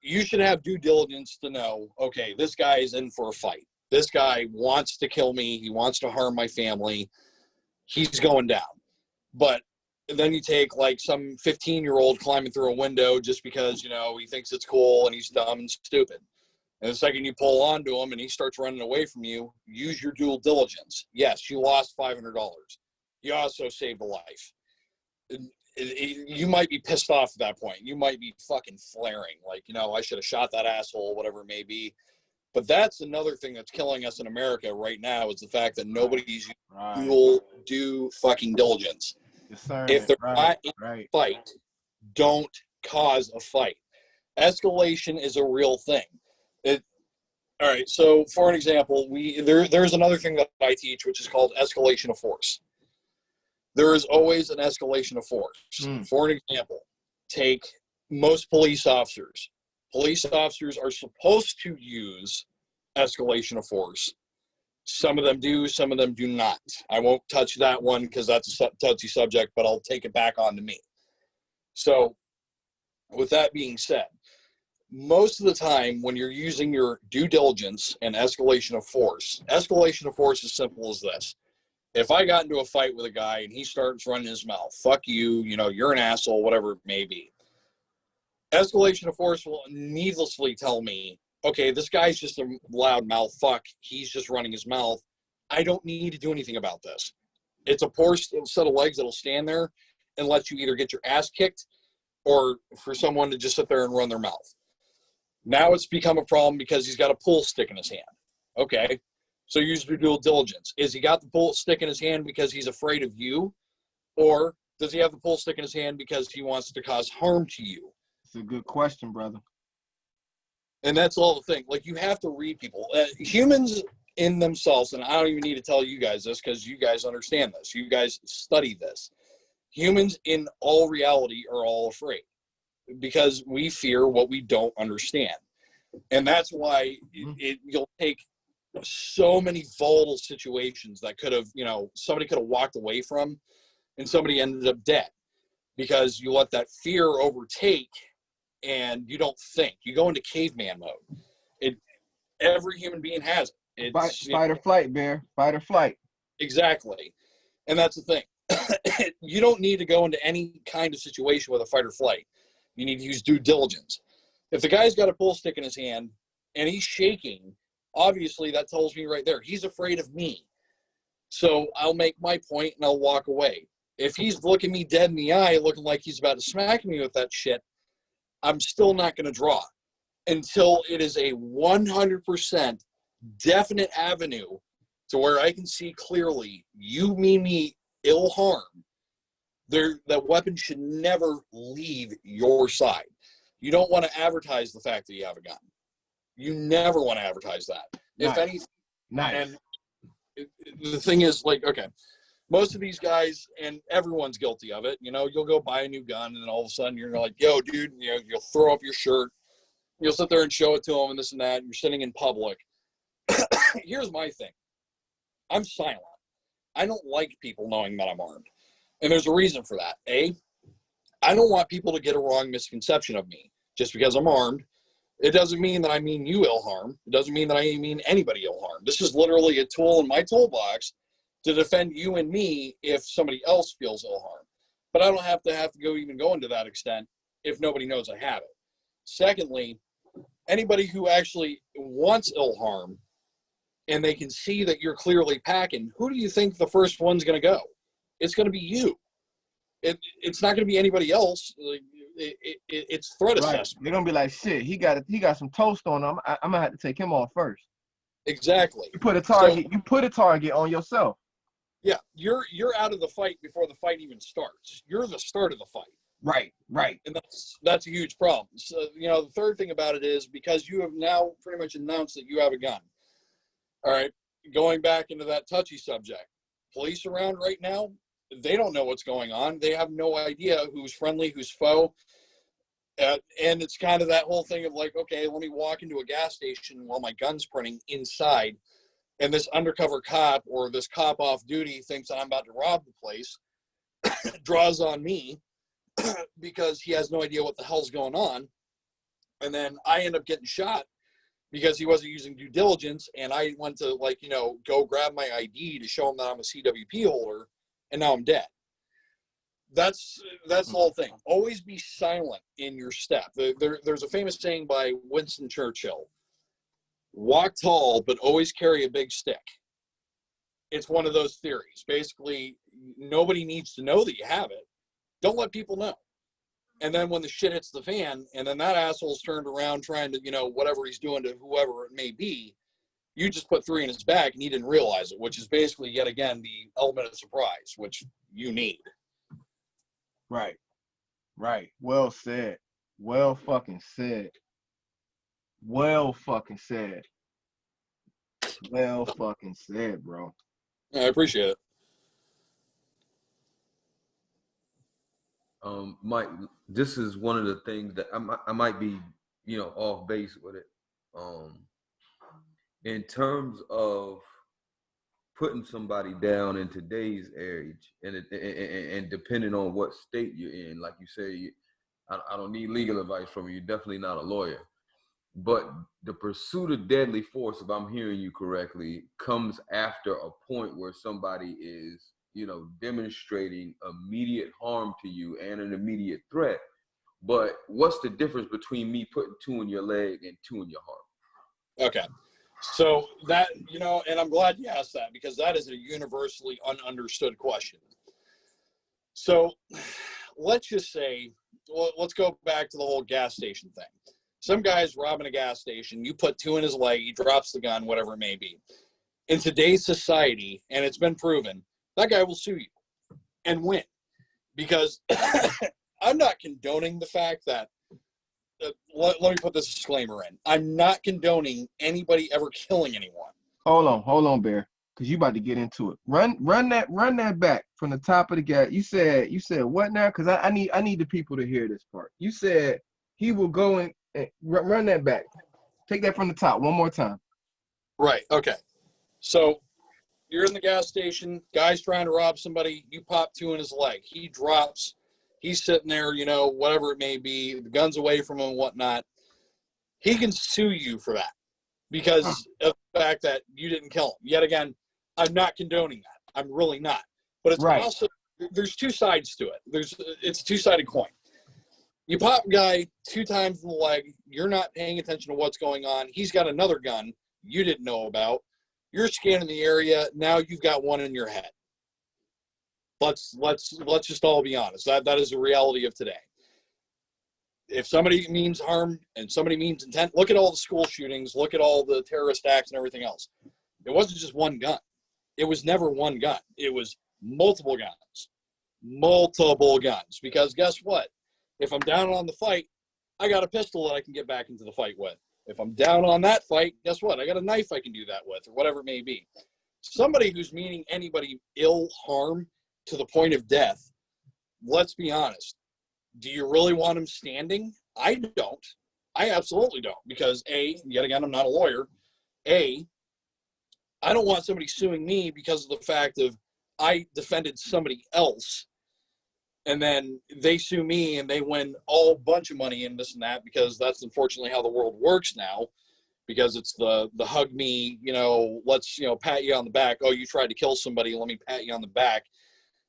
you should have due diligence to know, okay, this guy is in for a fight. This guy wants to kill me. He wants to harm my family. He's going down. But then you take like some 15-year-old climbing through a window just because, you know, he thinks it's cool and he's dumb and stupid. And the second you pull onto him and he starts running away from you, use your due diligence. Yes, you lost $500. You also saved a life. You might be pissed off at that point. You might be fucking flaring. Like, you know, I should have shot that asshole, whatever it may be. But that's another thing that's killing us in America right now is the fact that nobody's due fucking diligence. If they're not in a fight, don't cause a fight. Escalation is a real thing. All right, so for an example, there's another thing that I teach, which is called escalation of force. There is always an escalation of force. For an example, take most police officers. Police officers are supposed to use escalation of force. Some of them do, some of them do not. I won't touch that one because that's a touchy subject, but I'll take it back onto me. So with that being said, most of the time when you're using your due diligence and escalation of force is simple as this. If I got into a fight with a guy and he starts running his mouth, fuck you, you know, you're an asshole, whatever it may be. Escalation of force will needlessly tell me, okay, this guy's just a loud mouth fuck. He's just running his mouth. I don't need to do anything about this. It's a poor set of legs that'll stand there and let you either get your ass kicked or for someone to just sit there and run their mouth. Now it's become a problem because he's got a pool stick in his hand. Okay, so use your due diligence. Is he got the pool stick in his hand because he's afraid of you? Or does he have the pool stick in his hand because he wants to cause harm to you? It's a good question, brother. And that's all the thing. Like, you have to read people. Humans in themselves, and I don't even need to tell you guys this because you guys understand this. You guys study this. Humans in all reality are all afraid because we fear what we don't understand. And that's why you'll take so many volatile situations that could have, you know, somebody could have walked away from and somebody ended up dead because you let that fear overtake and you don't think. You go into caveman mode. Every human being has it. Fight or flight, Bear. Fight or flight. Exactly. And that's the thing. You don't need to go into any kind of situation with a fight or flight. You need to use due diligence. If the guy's got a pool stick in his hand and he's shaking, obviously that tells me right there he's afraid of me. So I'll make my point and I'll walk away. If he's looking me dead in the eye, looking like he's about to smack me with that shit, I'm still not going to draw until it is a 100% definite avenue to where I can see clearly you mean me ill harm. That weapon should never leave your side. You don't want to advertise the fact that you have a gun. You never want to advertise that. Nice. If anything, Nice. And the thing is, like, okay, most of these guys, and everyone's guilty of it, you know, you'll go buy a new gun and then all of a sudden you're like, yo, dude, you know, you'll throw up your shirt, you'll sit there and show it to them and this and that, and you're sitting in public. Here's my thing. I'm silent. I don't like people knowing that I'm armed. And there's a reason for that. I don't want people to get a wrong misconception of me. Just because I'm armed, it doesn't mean that I mean you ill harm. It doesn't mean that I mean anybody ill harm. This is literally a tool in my toolbox to defend you and me if somebody else feels ill harm. But I don't have to go into that extent if nobody knows I have it. Secondly, anybody who actually wants ill harm and they can see that you're clearly packing, who do you think the first one's going to go? It's going to be you. It's not going to be anybody else. It's threat assessment. They're going to be like, shit, he got some toast on him. I'm going to have to take him off first. Exactly. You put a target on yourself. Yeah, you're out of the fight before the fight even starts. You're the start of the fight. Right. And that's a huge problem. So, you know, the third thing about it is because you have now pretty much announced that you have a gun. All right, going back into that touchy subject. Police around right now, they don't know what's going on. They have no idea who's friendly, who's foe. And it's kind of that whole thing of like, okay, let me walk into a gas station while my gun's printing inside. And this undercover cop or this cop off duty thinks that I'm about to rob the place, draws on me because he has no idea what the hell's going on. And then I end up getting shot because he wasn't using due diligence. And I went to, like, you know, go grab my ID to show him that I'm a CWP holder. And now I'm dead. That's the whole thing. Always be silent in your step. There's a famous saying by Winston Churchill. Walk tall, but always carry a big stick. It's one of those theories. Basically, nobody needs to know that you have it. Don't let people know. And then when the shit hits the fan, and then that asshole's turned around trying to, you know, whatever he's doing to whoever it may be, you just put 3 in his back and he didn't realize it, which is basically, yet again, the element of surprise, which you need. Right. Well said. Well fucking said. Well fucking said, bro. I appreciate it. Mike, this is one of the things that I might be, you know, off base with it. In terms of putting somebody down in today's age, and depending on what state you're in, like you say, I don't need legal advice from you. You're definitely not a lawyer. But the pursuit of deadly force, if I'm hearing you correctly, comes after a point where somebody is, you know, demonstrating immediate harm to you and an immediate threat. But what's the difference between me putting 2 in your leg and 2 in your heart? Okay. So that, you know, and I'm glad you asked that because that is a universally ununderstood question. So let's just say, well, let's go back to the whole gas station thing. Some guy's robbing a gas station. You put 2 in his leg. He drops the gun, whatever it may be. In today's society, and it's been proven, that guy will sue you and win. Because I'm not condoning the fact that, let me put this disclaimer in. I'm not condoning anybody ever killing anyone. Hold on, Bear, because you about to get into it. Run that back from the top of the gas. You said what now? Because I need the people to hear this part. You said he will go and run that back. Take that from the top one more time. Right. Okay. So you're in the gas station. Guy's trying to rob somebody. You pop 2 in his leg. He drops. He's sitting there, you know, whatever it may be. The gun's away from him and whatnot. He can sue you for that because of the fact that you didn't kill him. Yet again, I'm not condoning that. I'm really not. But it's right. also there's two sides to it. It's a two-sided coin. You pop a guy 2 times in the leg. You're not paying attention to what's going on. He's got another gun you didn't know about. You're scanning the area. Now you've got one in your head. Let's just all be honest. That is the reality of today. If somebody means harm and somebody means intent, look at all the school shootings, look at all the terrorist acts and everything else. It wasn't just one gun. It was never one gun. It was multiple guns. Multiple guns. Because guess what? If I'm down on the fight, I got a pistol that I can get back into the fight with. If I'm down on that fight, guess what? I got a knife I can do that with, or whatever it may be. Somebody who's meaning anybody ill harm to the point of death, let's be honest. Do you really want them standing? I don't. I absolutely don't. Because A, yet again, I'm not a lawyer. A, I don't want somebody suing me because of the fact of I defended somebody else, and then they sue me and they win all bunch of money and this and that, because that's unfortunately how the world works now. Because it's the hug me, let's, pat you on the back. Oh, you tried to kill somebody. Let me pat you on the back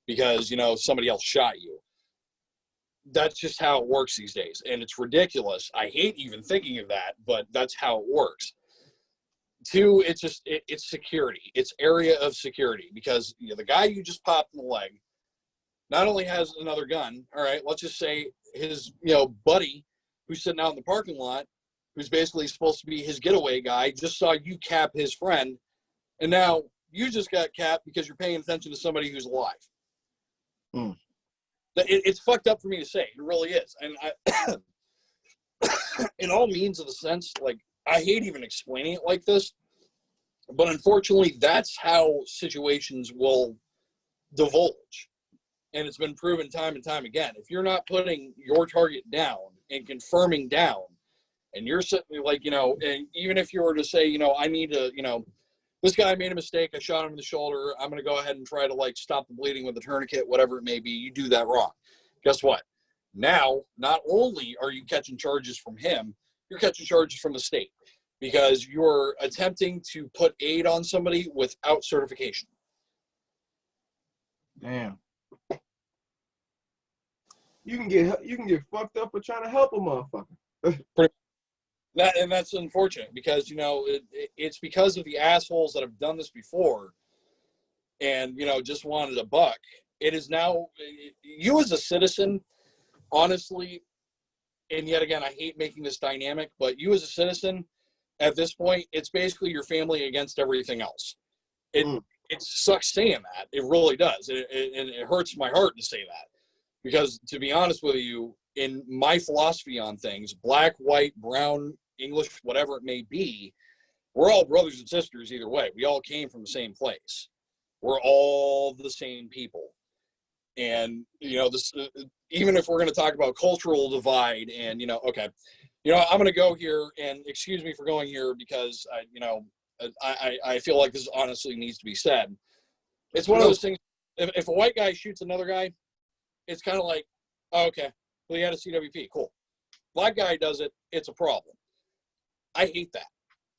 because, somebody else shot you. That's just how it works these days. And it's ridiculous. I hate even thinking of that, but that's how it works. 2, it's security. It's area of security, because the guy you just popped in the leg not only has another gun. All right, let's just say his, buddy who's sitting out in the parking lot, who's basically supposed to be his getaway guy, just saw you cap his friend. And now you just got capped because you're paying attention to somebody who's alive. Mm. It's fucked up for me to say. It really is. And in all means of the sense, like, I hate even explaining it like this, but unfortunately, that's how situations will divulge. And it's been proven time and time again. If you're not putting your target down and confirming down, and you're sitting like, and even if you were to say, I need to, this guy made a mistake, I shot him in the shoulder, I'm going to go ahead and try to stop the bleeding with a tourniquet, whatever it may be, you do that wrong. Guess what? Now, not only are you catching charges from him, you're catching charges from the state, because you're attempting to put aid on somebody without certification. Damn. You can get fucked up for trying to help a motherfucker. And that's unfortunate, because it's because of the assholes that have done this before, and just wanted a buck. It is now you as a citizen, honestly, and yet again, I hate making this dynamic, but you as a citizen, at this point, it's basically your family against everything else. It sucks saying that. It really does. And it hurts my heart to say that, because to be honest with you, in my philosophy on things, black, white, brown, English, whatever it may be, we're all brothers and sisters either way. We all came from the same place. We're all the same people. And, this, even if we're going to talk about cultural divide and, okay, I'm going to go here, and excuse me for going here because I feel like this honestly needs to be said. It's one of those things. If a white guy shoots another guy, it's kind of like, oh, okay, well, he had a CWP, cool. Black guy does it, it's a problem. I hate that.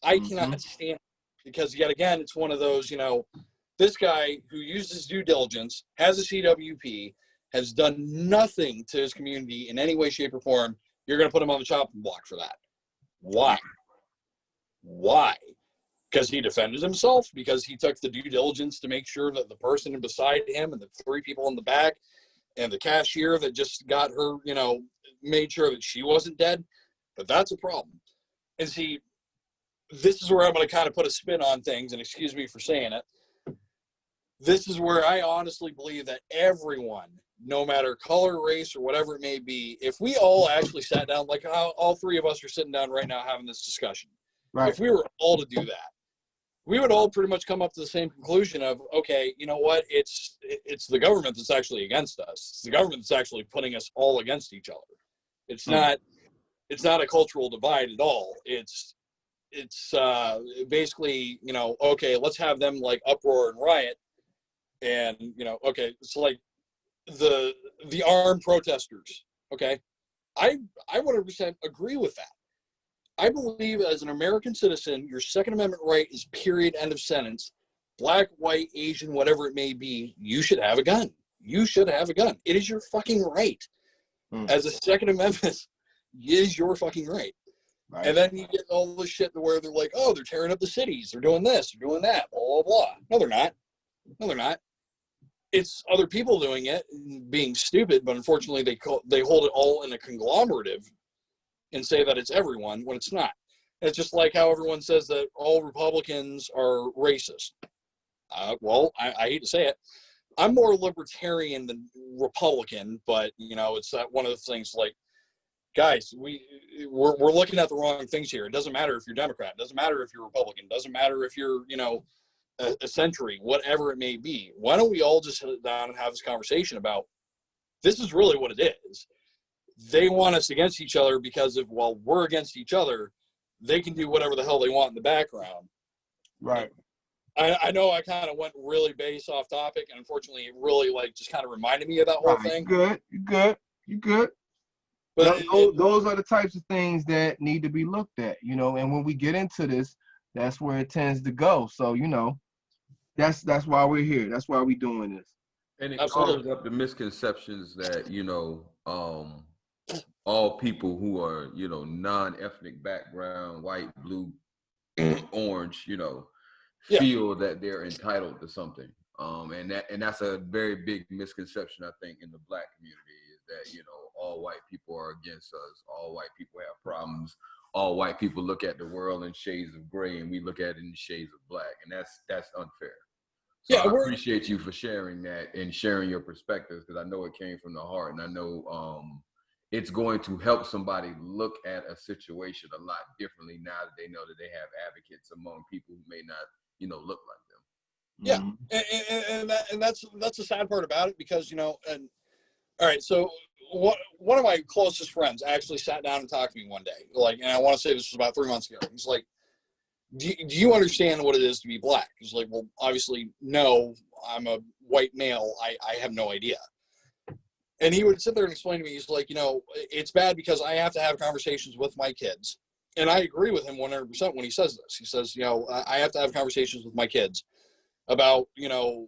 I cannot stand it, because yet again, it's one of those, this guy who uses due diligence, has a CWP, has done nothing to his community in any way, shape, or form. You're going to put him on the chopping block for that. Why? Why? Because he defended himself? Because he took the due diligence to make sure that the person beside him and the 3 people in the back and the cashier that just got her, made sure that she wasn't dead? But that's a problem. And see, this is where I'm going to kind of put a spin on things, and excuse me for saying it. This is where I honestly believe that everyone, no matter color, race, or whatever it may be, if we all actually sat down, like how all 3 of us are sitting down right now having this discussion, right? If we were all to do that, we would all pretty much come up to the same conclusion of, okay, you know what? It's the government that's actually against us. It's the government that's actually putting us all against each other. It's not a cultural divide at all. It's basically, okay, let's have them uproar and riot. And, okay, it's like the armed protesters. Okay. I 100% agree with that. I believe as an American citizen, your Second Amendment right is period, end of sentence. Black, white, Asian, whatever it may be, you should have a gun. you should have a gun. It is your fucking right. As a Second Amendment, it is your fucking right. Right. And then you get all this shit to where they're like, oh, they're tearing up the cities. They're doing this. They're doing that. Blah, blah, blah. No, they're not. No, they're not. It's other people doing it, being stupid, but unfortunately they hold it all in a conglomerative and say that it's everyone when it's not. It's just like how everyone says that all Republicans are racist. Well, I hate to say it. I'm more libertarian than Republican, but, you know, it's that one of the things like, guys, we're looking at the wrong things here. It doesn't matter if you're Democrat. It doesn't matter if you're Republican. It doesn't matter if you're, you know, a century, whatever it may be. Why don't we all just sit down and have this conversation about this is really what it is. They want us against each other because if while we're against each other, they can do whatever the hell they want in the background. Right. I know I kind of went really base off topic, and unfortunately, it really like just kind of reminded me of that whole thing. You good. But those are the types of things that need to be looked at, you know. And when we get into this, that's where it tends to go. So, you know, that's why we're here. That's why we're doing this. And it clears up the misconceptions that, you know, all people who are, you know, non-ethnic background, white, blue, orange, you know, feel that they're entitled to something. And that's a very big misconception, I think, in the Black community, is that, you know, all white people are against us. All white people have problems. All white people look at the world in shades of gray, and we look at it in shades of black, and that's unfair. So I appreciate you for sharing that and sharing your perspectives, because I know it came from the heart, and I know it's going to help somebody look at a situation a lot differently now that they know that they have advocates among people who may not, you know, look like them. Yeah, and that's the sad part about it, because, you know, and all right, so one of my closest friends actually sat down and talked to me one day, like, and I want to say this was about 3 months ago. He's like, do you understand what it is to be black? He's like, well, obviously, no, I'm a white male. I have no idea. And he would sit there and explain to me, he's like, you know, it's bad because I have to have conversations with my kids. And I agree with him 100% when he says this. He says, you know, I have to have conversations with my kids about, you know,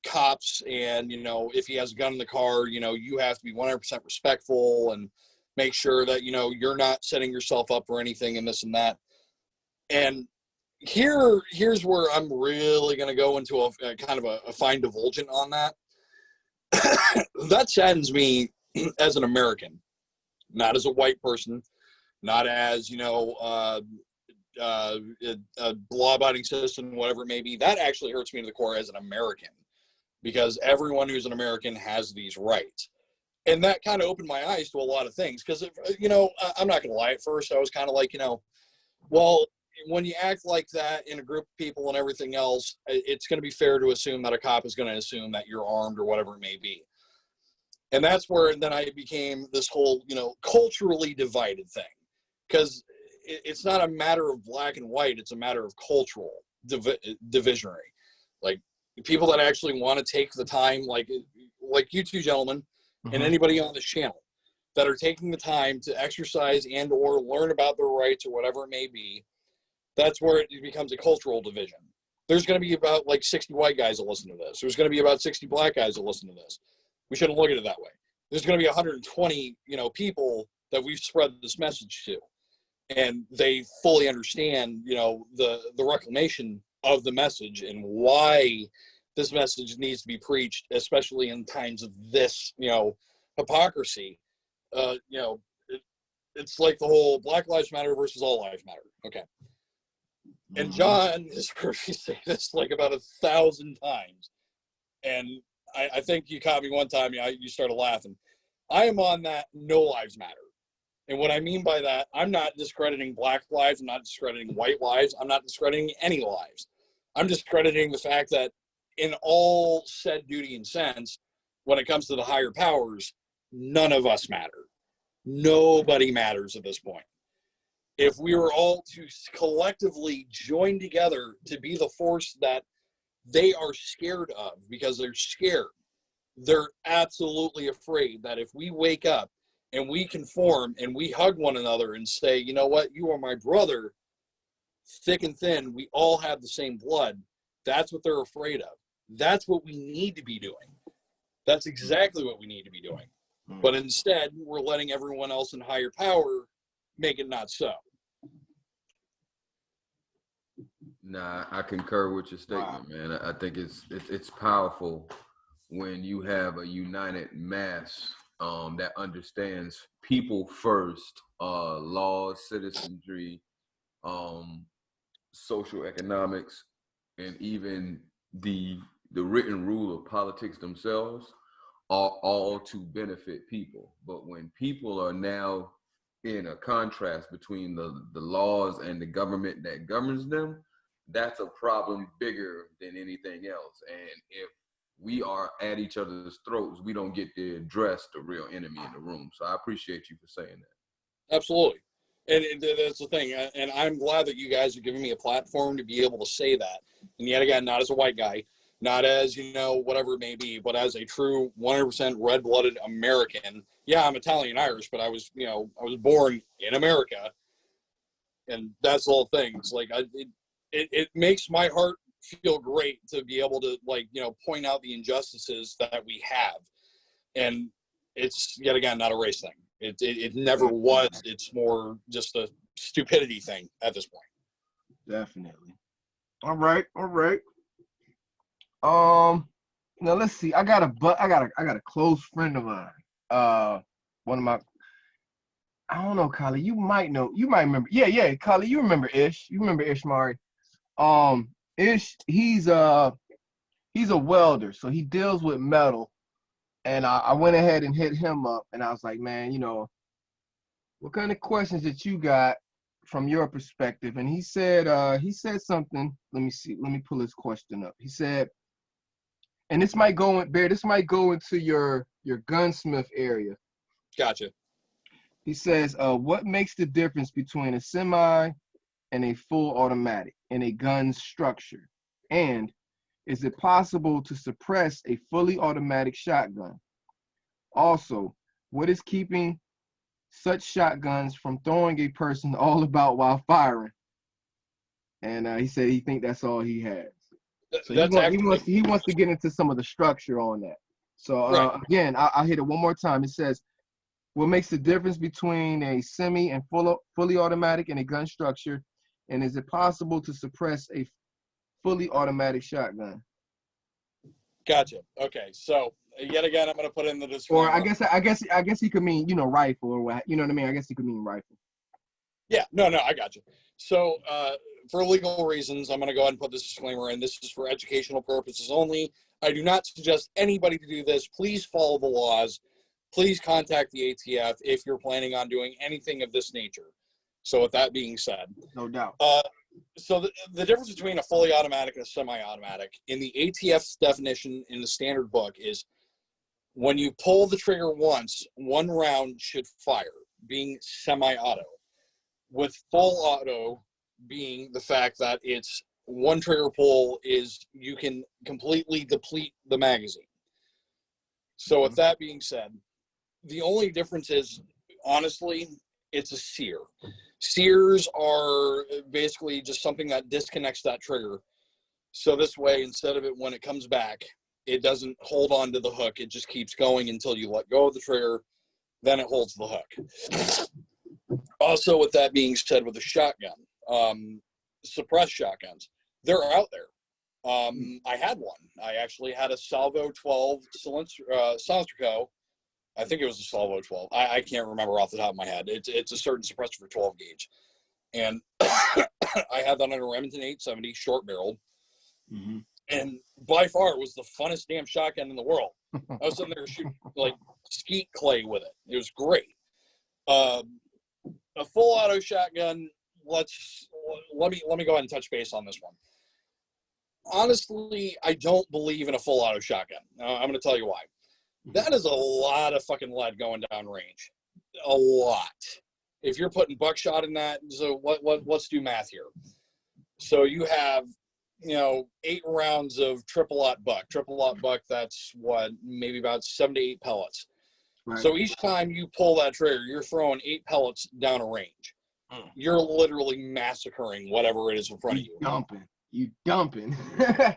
cops, and, you know, if he has a gun in the car, you know, you have to be 100% respectful and make sure that, you know, you're not setting yourself up for anything and this and that. And here's where I'm really going to go into a kind of a fine divulgent on that. That saddens me as an American, not as a white person, not as, you know, a law-abiding citizen, whatever it may be. That actually hurts me to the core as an American, because everyone who's an American has these rights. And that kind of opened my eyes to a lot of things, because, you know, I'm not going to lie, at first I was kind of like, you know, well, when you act like that in a group of people and everything else, it's going to be fair to assume that a cop is going to assume that you're armed or whatever it may be. And that's where then I became this whole, you know, culturally divided thing, because it's not a matter of black and white. It's a matter of cultural divisionary. Like, people that actually want to take the time, like you two gentlemen, and anybody on this channel, that are taking the time to exercise and or learn about their rights or whatever it may be, that's where it becomes a cultural division. There's going to be about like 60 white guys that listen to this. There's going to be about 60 black guys that listen to this. We shouldn't look at it that way. There's going to be 120, you know, people that we've spread this message to, and they fully understand, you know, the reclamation of the message and why this message needs to be preached, especially in times of this, you know, hypocrisy. You know, it's like the whole Black Lives Matter versus All Lives Matter. Okay. And John has heard me say this like about 1,000 times. And I think you caught me one time, you started laughing. I am on that no lives matter. And what I mean by that, I'm not discrediting black lives. I'm not discrediting white lives. I'm not discrediting any lives. I'm discrediting the fact that in all said duty and sense, when it comes to the higher powers, none of us matter. Nobody matters at this point. If we were all to collectively join together to be the force that they are scared of, because they're scared, they're absolutely afraid that if we wake up and we conform and we hug one another and say, you know what, you are my brother, thick and thin, we all have the same blood. That's what they're afraid of. That's what we need to be doing. That's exactly what we need to be doing. But instead, we're letting everyone else in higher power make it not so. Nah, I concur with your statement, man. I think it's powerful when you have a united mass that understands people first, laws, citizenry, social economics, and even the written rule of politics themselves are all to benefit people. But when people are now in a contrast between the laws and the government that governs them, that's a problem bigger than anything else. And if we are at each other's throats, we don't get to address the real enemy in the room. So I appreciate you for saying that. Absolutely. And that's the thing. And I'm glad that you guys are giving me a platform to be able to say that. And yet again, not as a white guy, not as, whatever it may be, but as a true 100% red-blooded American. Yeah, I'm Italian Irish, but I was born in America. And that's the whole thing. It's like, it makes my heart feel great to be able to, point out the injustices that we have. And it's, yet again, not a race thing. It never was. It's more just a stupidity thing at this point. Definitely. All right. Now let's see. I got a close friend of mine. One of my, I don't know, Khalid. You might remember. Yeah, Khalid, you remember Ish. You remember Ish Mari. Ish, he's a welder, so he deals with metal. And I went ahead and hit him up, and I was like, man, what kind of questions that you got from your perspective? And he said something. Let me see. Let me pull his question up. He said, and this might go into your gunsmith area. Gotcha. He says, what makes the difference between a semi and a full automatic in a gun structure? And is it possible to suppress a fully automatic shotgun? Also, what is keeping such shotguns from throwing a person all about while firing? And he said he think that's all he has. So he wants to get into some of the structure on that. So right. Again, I'll hit it one more time. It says, what makes the difference between a semi and fully automatic in a gun structure? And is it possible to suppress a fully automatic shotgun? Gotcha. Okay. So yet again, I'm going to put in the disclaimer. Or I guess he could mean, rifle or what, you know what I mean? I guess he could mean rifle. Yeah, no, I got you. So for legal reasons, I'm going to go ahead and put this disclaimer in. This is for educational purposes only. I do not suggest anybody to do this. Please follow the laws. Please contact the ATF if you're planning on doing anything of this nature. So with that being said. No doubt. So the difference between a fully automatic and a semi-automatic in the ATF's definition in the standard book is when you pull the trigger once, one round should fire, being semi-auto. With full auto being the fact that it's one trigger pull is you can completely deplete the magazine. So with that being said, the only difference is, honestly, it's a sear. Sears are basically just something that disconnects that trigger. So this way, instead of it, when it comes back, it doesn't hold on to the hook. It just keeps going until you let go of the trigger. Then it holds the hook. Also, with that being said, with a shotgun, suppressed shotguns, they're out there. I had one. I actually had a Salvo 12 Silencer. I think it was a Salvo 12. I can't remember off the top of my head. It's a certain suppressor for 12 gauge. And I had that on a Remington 870 short barreled. Mm-hmm. And by far it was the funnest damn shotgun in the world. I was sitting there shooting like skeet clay with it. It was great. A full auto shotgun, let me go ahead and touch base on this one. Honestly, I don't believe in a full auto shotgun. I'm going to tell you why. That is a lot of fucking lead going down range. A lot. If you're putting buckshot in that, so let's do math here. So you have, 8 rounds of triple-aught buck. Triple-aught buck, that's what, maybe about 7 to 8 pellets. Right. So each time you pull that trigger, you're throwing 8 pellets down a range. You're literally massacring whatever it is in front of you. You dumping. Yeah.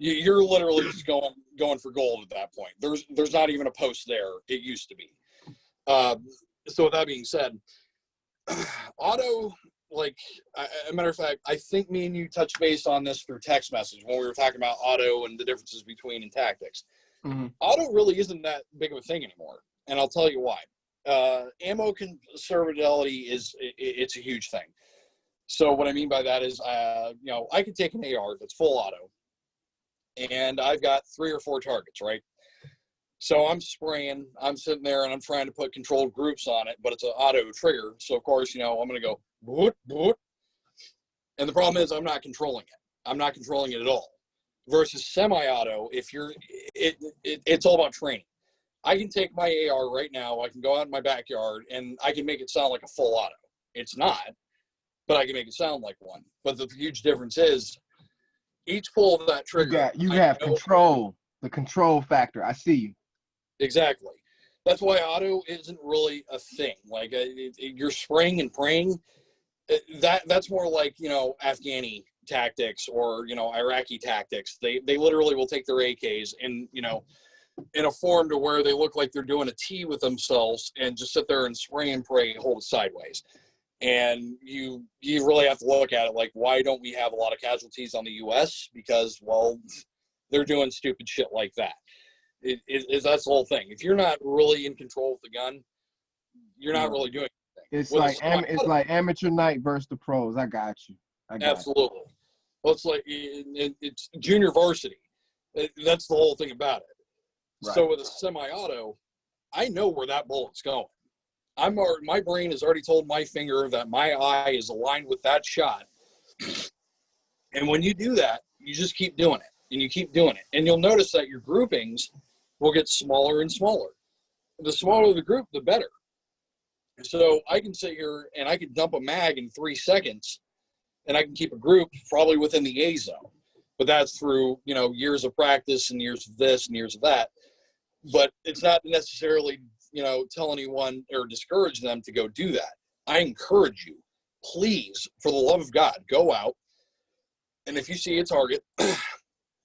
You're literally just going for gold at that point. There's not even a post there. It used to be. So with that being said, auto, like, a matter of fact, I think me and you touched base on this through text message when we were talking about auto and the differences between and tactics. Mm-hmm. Auto really isn't that big of a thing anymore, and I'll tell you why. Ammo conservability it's a huge thing. So what I mean by that is, I can take an AR that's full auto, and I've got 3 or 4 targets, right? So I'm spraying, I'm sitting there, and I'm trying to put controlled groups on it, but it's an auto trigger. So of course, I'm going to go boot, boot. And the problem is I'm not controlling it. I'm not controlling it at all. Versus semi-auto, it's all about training. I can take my AR right now, I can go out in my backyard, and I can make it sound like a full auto. It's not, but I can make it sound like one. But the huge difference is each pull of that trigger. You have control, the control factor. I see you. Exactly. That's why auto isn't really a thing. Like you're spraying and praying. That's more like, Afghani tactics or, Iraqi tactics. They literally will take their AKs and, in a form to where they look like they're doing a T with themselves and just sit there and spray and pray, hold it sideways. And you really have to look at it like, why don't we have a lot of casualties on the U.S.? Because, well, they're doing stupid shit like that. That's the whole thing. If you're not really in control of the gun, you're not really doing anything. It's like amateur night versus the pros. I got you. Absolutely. Well, it's like it's junior varsity. That's the whole thing about it. Right. So with a semi-auto, I know where that bullet's going. My brain has already told my finger that my eye is aligned with that shot. And when you do that, you just keep doing it, and you keep doing it. And you'll notice that your groupings will get smaller and smaller. The smaller the group, the better. So I can sit here and I can dump a mag in 3 seconds, and I can keep a group probably within the A zone. But that's through, years of practice and years of this and years of that. But it's not necessarily, tell anyone or discourage them to go do that. I encourage you, please, for the love of God, go out. And if you see a target,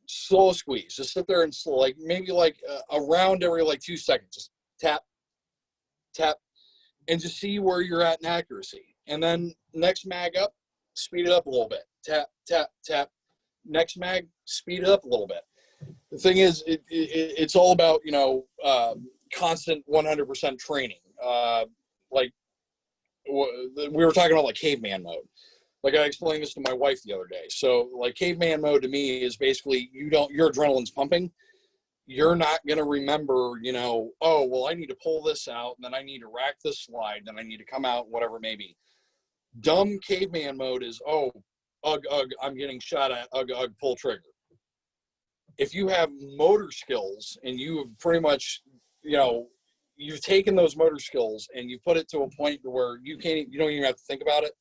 slow squeeze. Just sit there and maybe a round every 2 seconds. Just tap, tap, and just see where you're at in accuracy. And then next mag up, speed it up a little bit. Tap, tap, tap. Next mag, speed it up a little bit. The thing is, it's all about, constant 100% training. We were talking about caveman mode. Like I explained this to my wife the other day. So caveman mode to me is basically your adrenaline's pumping. You're not going to remember, oh, well, I need to pull this out, and then I need to rack this slide, then I need to come out, whatever it may be. Dumb caveman mode is, oh, ugh, I'm getting shot at, ugh, pull trigger. If you have motor skills and you have pretty much, you've taken those motor skills and you put it to a point where you don't even have to think about it.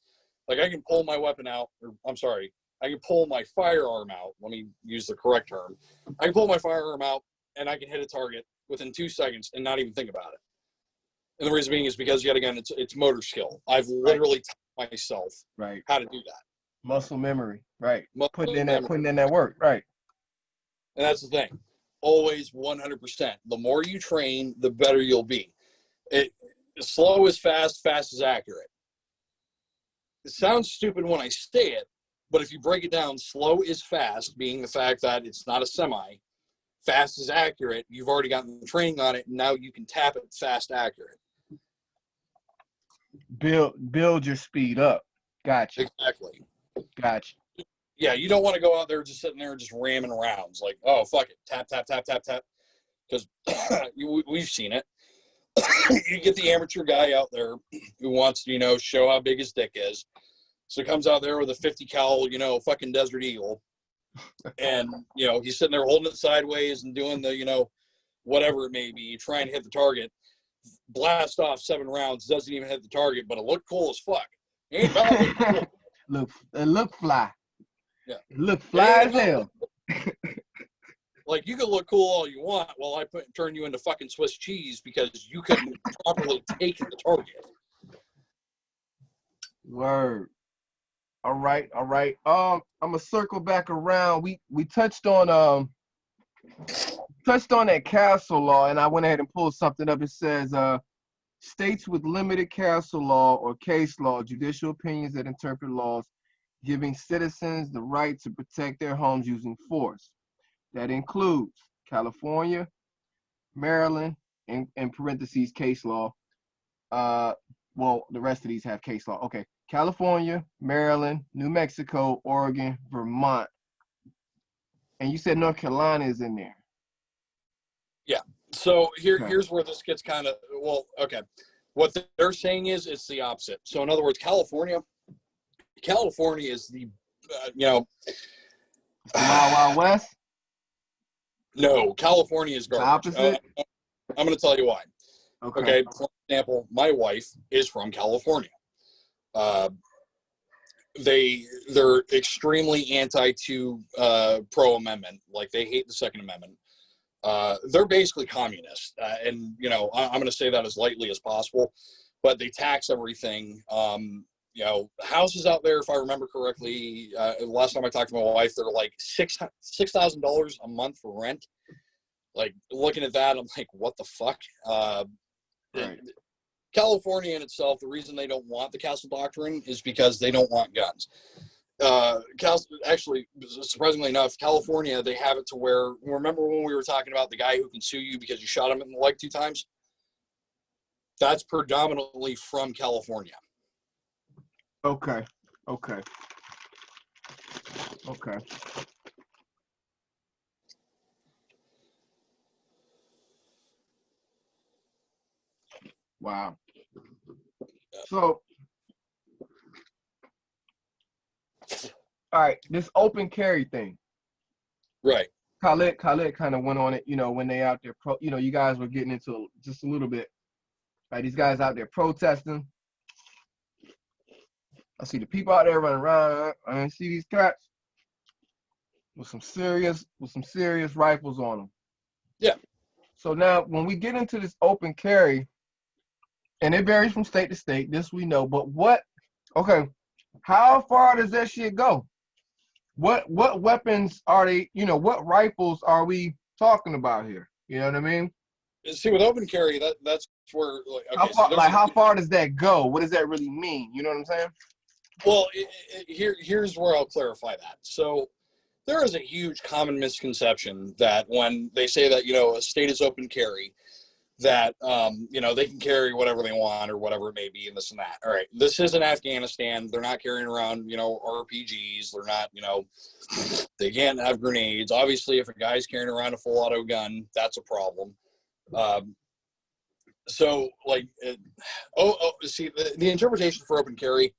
Like I can pull my weapon out, I can pull my firearm out. Let me use the correct term. I can pull my firearm out and I can hit a target within 2 seconds and not even think about it. And the reason being is because, yet again, it's motor skill. I've literally taught myself how to do that. Muscle memory, right? Putting in that work, right? And that's the thing. Always 100%. The more you train, the better you'll be. Slow is fast, fast is accurate. It sounds stupid when I say it, but if you break it down, slow is fast, being the fact that it's not a semi. Fast is accurate. You've already gotten the training on it. And now you can tap it fast, accurate. Build your speed up. Gotcha. Exactly. Gotcha. Yeah, you don't want to go out there just sitting there and just ramming rounds. Like, oh, fuck it. Tap, tap, tap, tap, tap. Because we've seen it. You get the amateur guy out there who wants to, show how big his dick is. So he comes out there with a 50 cal, fucking Desert Eagle. And, he's sitting there holding it sideways and doing the, whatever it may be, trying to hit the target. Blast off 7 rounds, doesn't even hit the target, but it looked cool as fuck. Ain't about cool. Look fly. Yeah. Look fly as hell. Like, you can look cool all you want while I turn you into fucking Swiss cheese because you couldn't properly take the target. Word. All right. I'm gonna circle back around. We touched on that castle law, and I went ahead and pulled something up. It says states with limited castle law or case law, judicial opinions that interpret laws, giving citizens the right to protect their homes using force. That includes California, Maryland, in parentheses case law. Well, the rest of these have case law. Okay, California, Maryland, New Mexico, Oregon, Vermont, and you said North Carolina is in there. Yeah. So Okay. here's where this gets kind of, well, okay. What they're saying is it's the opposite. So in other words, California is the, It's the Wild Wild West. No, California is garbage. The opposite. I'm going to tell you why. Okay. For example, my wife is from California. They're extremely anti to pro amendment. Like they hate the Second Amendment. They're basically communists, and I'm going to say that as lightly as possible. But they tax everything. Houses out there, if I remember correctly, last time I talked to my wife, they're like $6,000 a month for rent. Like looking at that, I'm like, what the fuck? Right. California in itself, the reason they don't want the castle doctrine is because they don't want guns. Actually, surprisingly enough, California, they have it to where, remember when we were talking about the guy who can sue you because you shot him in the leg 2 times? That's predominantly from California. Okay. Wow. So, all right, this open carry thing. Right. Khalid kind of went on it, when they out there, you guys were getting into just a little bit. Right, these guys out there protesting. I see the people out there running around. I see these cats with some serious rifles on them. Yeah. So now, when we get into this open carry, and it varies from state to state, this we know, but how far does that shit go? What weapons are they, what rifles are we talking about here? You know what I mean? See, with open carry, that's where, how far does that go? What does that really mean? You know what I'm saying? Well, here's where I'll clarify that. So there is a huge common misconception that when they say that, a state is open carry, that, they can carry whatever they want or whatever it may be and this and that. All right. This isn't Afghanistan. They're not carrying around, RPGs. They're not, they can't have grenades. Obviously, if a guy's carrying around a full auto gun, that's a problem. See, the interpretation for open carry,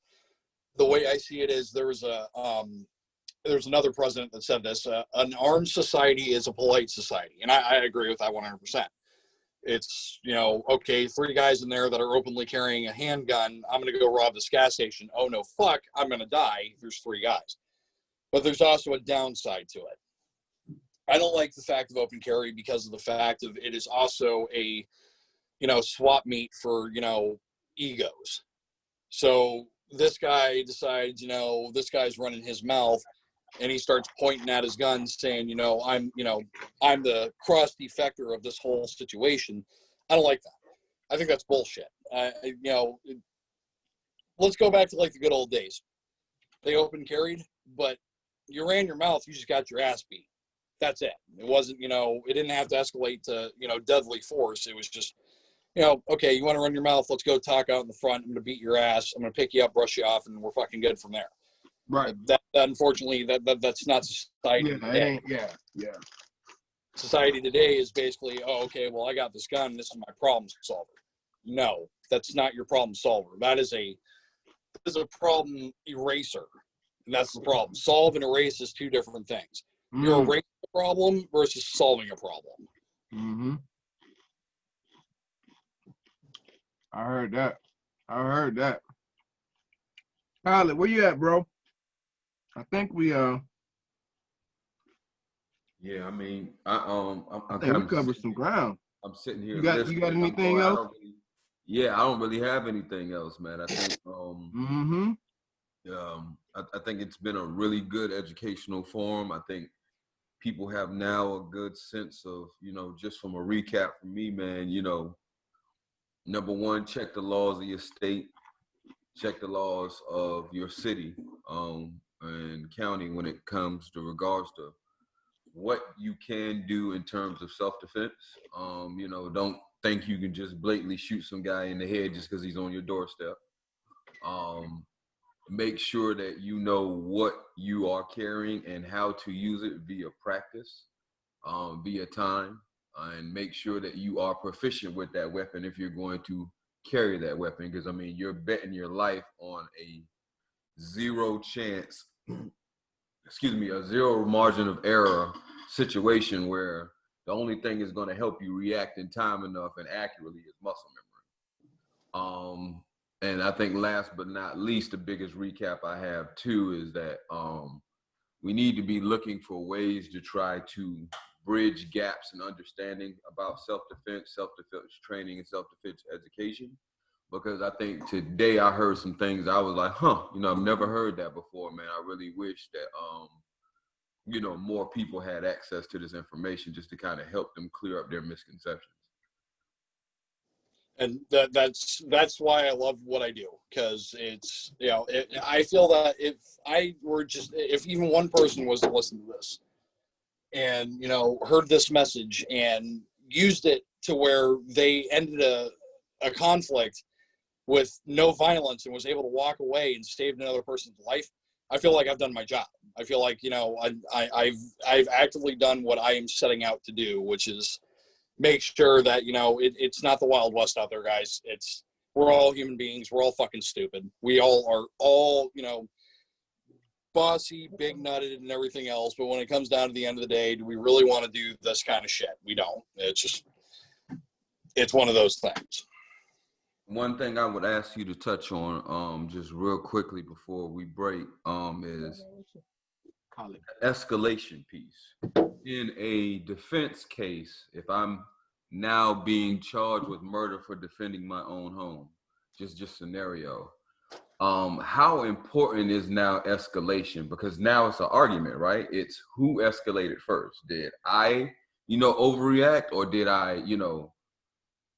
the way I see it is there's another president that said this, an armed society is a polite society. And I agree with that 100%. It's, 3 guys in there that are openly carrying a handgun. I'm going to go rob this gas station. Oh, no, fuck, I'm going to die. There's 3 guys. But there's also a downside to it. I don't like the fact of open carry because of the fact of it is also a, swap meet for, egos. So this guy decides, this guy's running his mouth and he starts pointing at his gun saying, I'm the cross defector of this whole situation. I don't like that. I think that's bullshit. Let's go back to like the good old days. They open carried, but you ran your mouth, you just got your ass beat. That's it. It wasn't, it didn't have to escalate to, deadly force. It was just, okay, you want to run your mouth, let's go talk out in the front. I'm going to beat your ass. I'm going to pick you up, brush you off, and we're fucking good from there. Right. That unfortunately, that's not society today. Yeah. Society today is basically, oh, okay, well, I got this gun. This is my problem solver. No, that's not your problem solver. That is a problem eraser. And that's the problem. Solve and erase is 2 different things. You're erasing a problem versus solving a problem. Mm-hmm. I heard that. Khalid, where you at, bro? I think we Yeah, I mean, I'm we covered some ground. I'm sitting here. You got anything else? I don't really have anything else, man. I think I think it's been a really good educational forum. I think people have now a good sense of, just from a recap for me, man, number one, check the laws of your state, check the laws of your city and county when it comes to regards to what you can do in terms of self-defense. Don't think you can just blatantly shoot some guy in the head just because he's on your doorstep. Make sure that you know what you are carrying and how to use it via practice, via time, and make sure that you are proficient with that weapon if you're going to carry that weapon. Because, you're betting your life on a zero chance, a zero margin of error situation where the only thing is going to help you react in time enough and accurately is muscle memory. And I think last but not least, the biggest recap I have too is that we need to be looking for ways to try to bridge gaps in understanding about self-defense training, and self-defense education. Because I think today I heard some things I was like, I've never heard that before, man. I really wish that, more people had access to this information just to kind of help them clear up their misconceptions. And that's why I love what I do, because it's, I feel that if even one person was to listen to this and, heard this message and used it to where they ended a conflict with no violence and was able to walk away and saved another person's life, I feel like I've done my job. I feel like, I've actively done what I am setting out to do, which is make sure that, it's not the Wild West out there, guys. We're all human beings. We're all fucking stupid. We all are bossy, big nutted and everything else. But when it comes down to the end of the day, do we really want to do this kind of shit? We don't. It's one of those things. One thing I would ask you to touch on, just real quickly before we break, is escalation piece. In a defense case, if I'm now being charged with murder for defending my own home, just scenario, how important is now escalation? Because now it's an argument, right? It's who escalated first. Did I, overreact, or did I,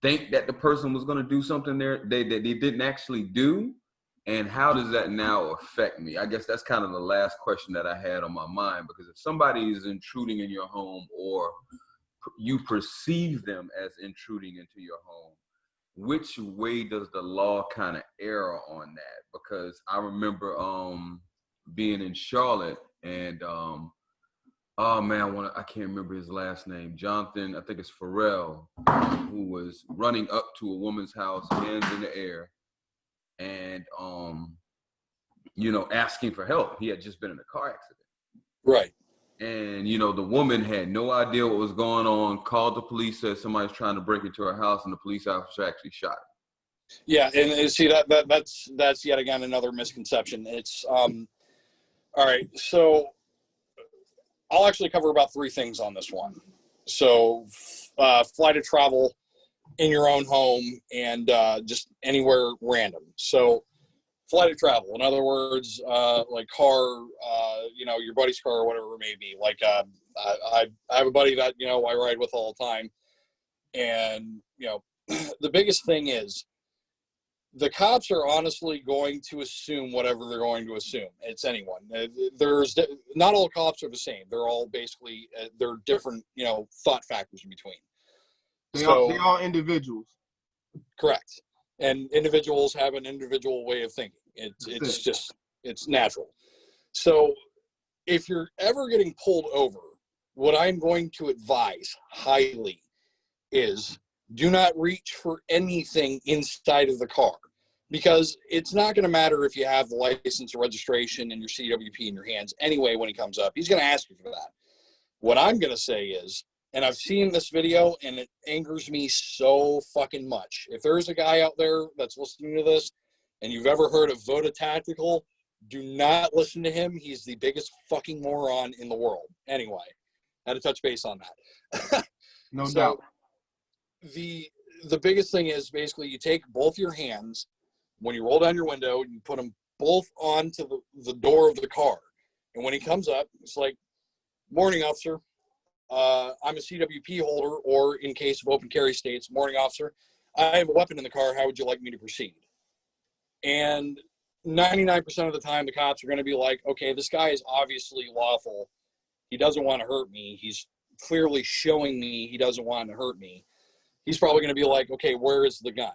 think that the person was going to do something there they didn't actually do? And how does that now affect me? I guess that's kind of the last question that I had on my mind, because if somebody is intruding in your home, or you perceive them as intruding into your home, which way does the law kind of err on that? Because I remember being in Charlotte, and oh man, I can't remember his last name. Jonathan, I think it's Farrell, who was running up to a woman's house, hands in the air, and asking for help. He had just been in a car accident. Right. And the woman had no idea what was going on, called the police, said somebody's trying to break into her house, and the police officer actually shot her. Yeah, and see that's yet again another misconception. It's all right, so I'll actually cover about 3 things on this one. So, flight of travel in your own home and just anywhere random. So, flight of travel, in other words, like car, your buddy's car or whatever it may be. Like I have a buddy that, I ride with all the time. And, the biggest thing is the cops are honestly going to assume whatever they're going to assume. It's anyone. Not all cops are the same. They're all basically, they're different, thought factors in between. They are individuals. Correct. And individuals have an individual way of thinking. It's natural. So if you're ever getting pulled over, what I'm going to advise highly is do not reach for anything inside of the car, because it's not going to matter if you have the license or registration and your CWP in your hands anyway. When he comes up, he's going to ask you for that. What I'm going to say is, and I've seen this video and it angers me so fucking much. If there's a guy out there that's listening to this and you've ever heard of Voda Tactical, do not listen to him. He's the biggest fucking moron in the world. Anyway, had to touch base on that. No doubt. The biggest thing is basically you take both your hands when you roll down your window, you put them both onto the door of the car. And when he comes up, it's like, morning, officer. I'm a CWP holder, or in case of open carry states, morning, officer. I have a weapon in the car. How would you like me to proceed? And 99% of the time, the cops are going to be like, okay, this guy is obviously lawful. He doesn't want to hurt me. He's clearly showing me he doesn't want to hurt me. He's probably going to be like, okay, where is the gun?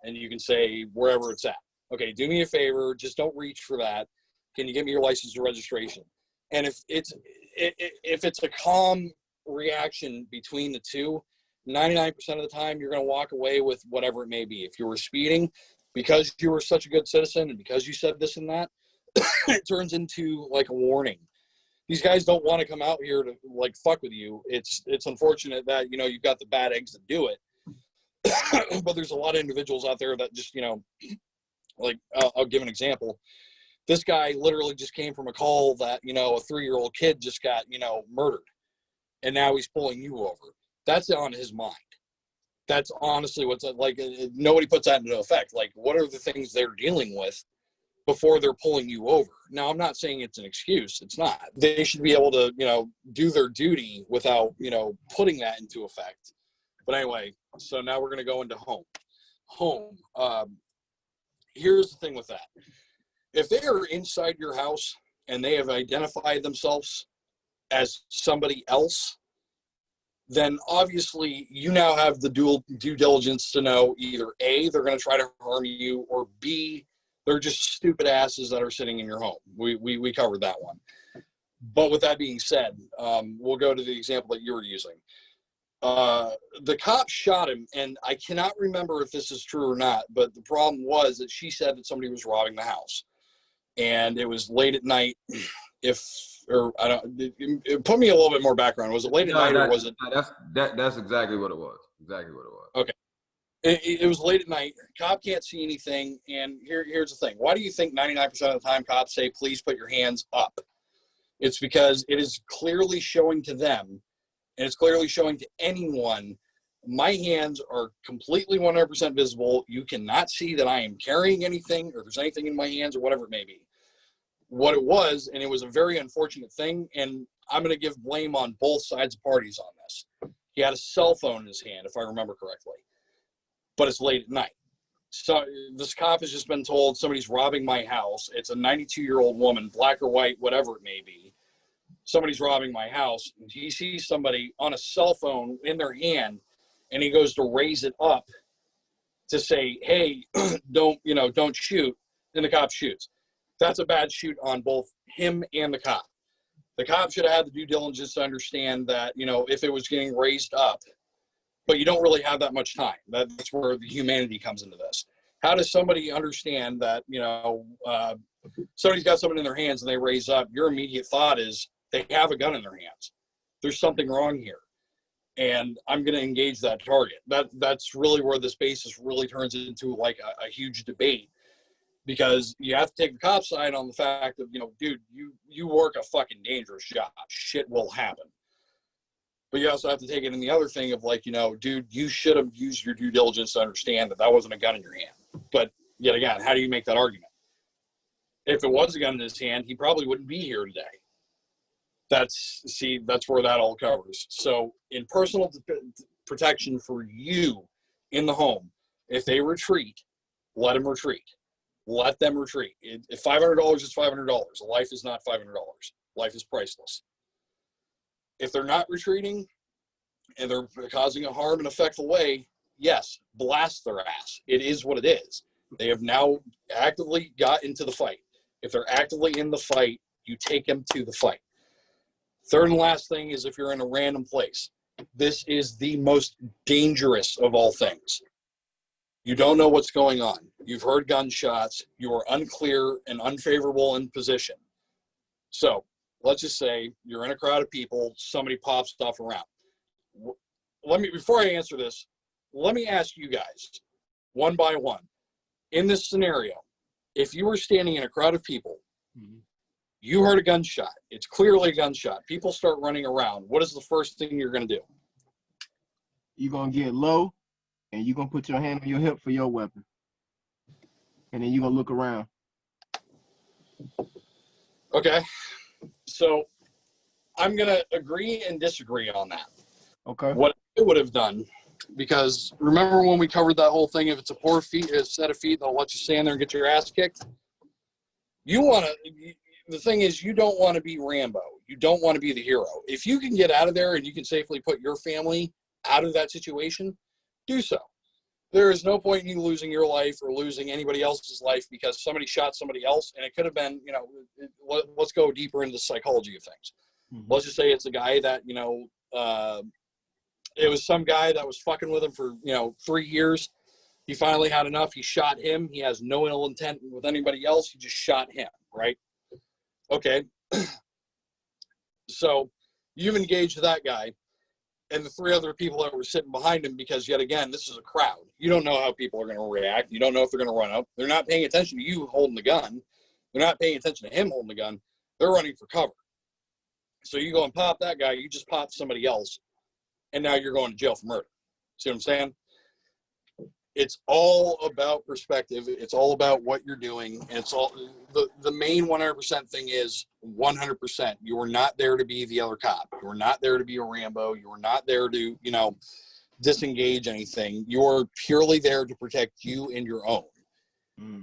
And you can say, wherever it's at. Okay, do me a favor. Just don't reach for that. Can you give me your license or registration? And if it's a calm reaction between the two, 99% of the time, you're going to walk away with whatever it may be. If you were speeding, because you were such a good citizen and because you said this and that, it turns into like a warning. These guys don't want to come out here to like fuck with you. It's unfortunate that, you know, you've got the bad eggs that do it. But there's a lot of individuals out there that just, you know, like I'll give an example. This guy literally just came from a call that, you know, a 3-year-old kid just got, you know, murdered. And now he's pulling you over. That's on his mind. That's honestly what's like, nobody puts that into effect. Like, what are the things they're dealing with before they're pulling you over? Now, I'm not saying it's an excuse. It's not. They should be able to, you know, do their duty without, you know, putting that into effect. But anyway, so now we're going to go into home. Here's the thing with that. If they are inside your house and they have identified themselves as somebody else, then obviously you now have the due diligence to know either A, they're going to try to harm you, or B, they're just stupid asses that are sitting in your home. We covered that one. But with that being said, we'll go to the example that you were using. The cop shot him, and I cannot remember if this is true or not, but the problem was that she said that somebody was robbing the house. And it was late at night. Put me a little bit more background. Was it late at night, or was it? That's exactly what it was. Exactly what it was. Okay. It was late at night. Cop can't see anything. And here's the thing. Why do you think 99% of the time cops say, please put your hands up? It's because it is clearly showing to them, and it's clearly showing to anyone, my hands are completely 100% visible. You cannot see that I am carrying anything, or there's anything in my hands, or whatever it may be. What it was, and it was a very unfortunate thing, and I'm going to give blame on both sides of parties on this. He had a cell phone in his hand, if I remember correctly, but it's late at night. So this cop has just been told somebody's robbing my house. It's a 92-year-old woman, black or white, whatever it may be. Somebody's robbing my house. And he sees somebody on a cell phone in their hand, and he goes to raise it up to say, hey, don't shoot. And the cop shoots. That's a bad shoot on both him and the cop. The cop should have had the due diligence to understand that, you know, if it was getting raised up, but you don't really have that much time. That's where the humanity comes into this. How does somebody understand that, you know, somebody's got something in their hands and they raise up? Your immediate thought is they have a gun in their hands. There's something wrong here. And I'm going to engage that target. That's really where this basis really turns into like a huge debate. Because you have to take the cop side on the fact of, you know, dude, you work a fucking dangerous job. Shit will happen. But you also have to take it in the other thing of like, you know, dude, you should have used your due diligence to understand that wasn't a gun in your hand. But yet again, how do you make that argument? If it was a gun in his hand, he probably wouldn't be here today. That's where that all covers. So in personal protection for you in the home, if they retreat, let them retreat. Let them retreat. If $500 is $500, life is not $500. Life is priceless. If they're not retreating and they're causing a harm in a effectful way, yes, blast their ass. It is what it is. They have now actively got into the fight. If they're actively in the fight, you take them to the fight. Third and last thing is if you're in a random place. This is the most dangerous of all things. You don't know what's going on. You've heard gunshots. You are unclear and unfavorable in position. So let's just say you're in a crowd of people. Somebody pops stuff around. Before I answer this, let me ask you guys one by one. In this scenario, if you were standing in a crowd of people, you heard a gunshot. It's clearly a gunshot. People start running around. What is the first thing you're going to do? You're going to get low, and you're going to put your hand on your hip for your weapon. And then you're going to look around. Okay. So I'm going to agree and disagree on that. Okay. What I would have done, because remember when we covered that whole thing, if it's a poor feet, a set of feet, they'll let you stand there and get your ass kicked. You want to, the thing is, you don't want to be Rambo. You don't want to be the hero. If you can get out of there and you can safely put your family out of that situation, do so. There is no point in you losing your life or losing anybody else's life because somebody shot somebody else. And it could have been, let's go deeper into the psychology of things. Mm-hmm. Let's just say it's a guy that, it was some guy that was fucking with him for, 3 years. He finally had enough. He shot him. He has no ill intent with anybody else. He just shot him, right? Okay. So you've engaged that guy and the 3 other people that were sitting behind him because, yet again, this is a crowd. You don't know how people are going to react. You don't know if they're going to run up. They're not paying attention to you holding the gun. They're not paying attention to him holding the gun. They're running for cover. So you go and pop that guy. You just pop somebody else. And now you're going to jail for murder. See what I'm saying? It's all about perspective. It's all about what you're doing. And it's all the main 100% thing is 100%. You are not there to be the other cop. You are not there to be a Rambo. You are not there to, disengage anything. You are purely there to protect you and your own.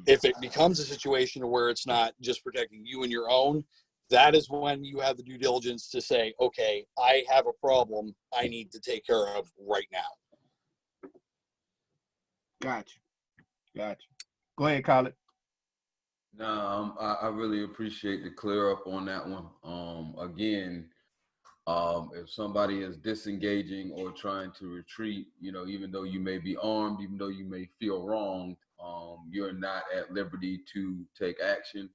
If it becomes a situation where it's not just protecting you and your own, that is when you have the due diligence to say, okay, I have a problem I need to take care of right now. Gotcha. Go ahead, Khalid. No, I really appreciate the clear up on that one. Again, if somebody is disengaging or trying to retreat, even though you may be armed, even though you may feel wronged, you're not at liberty to take action.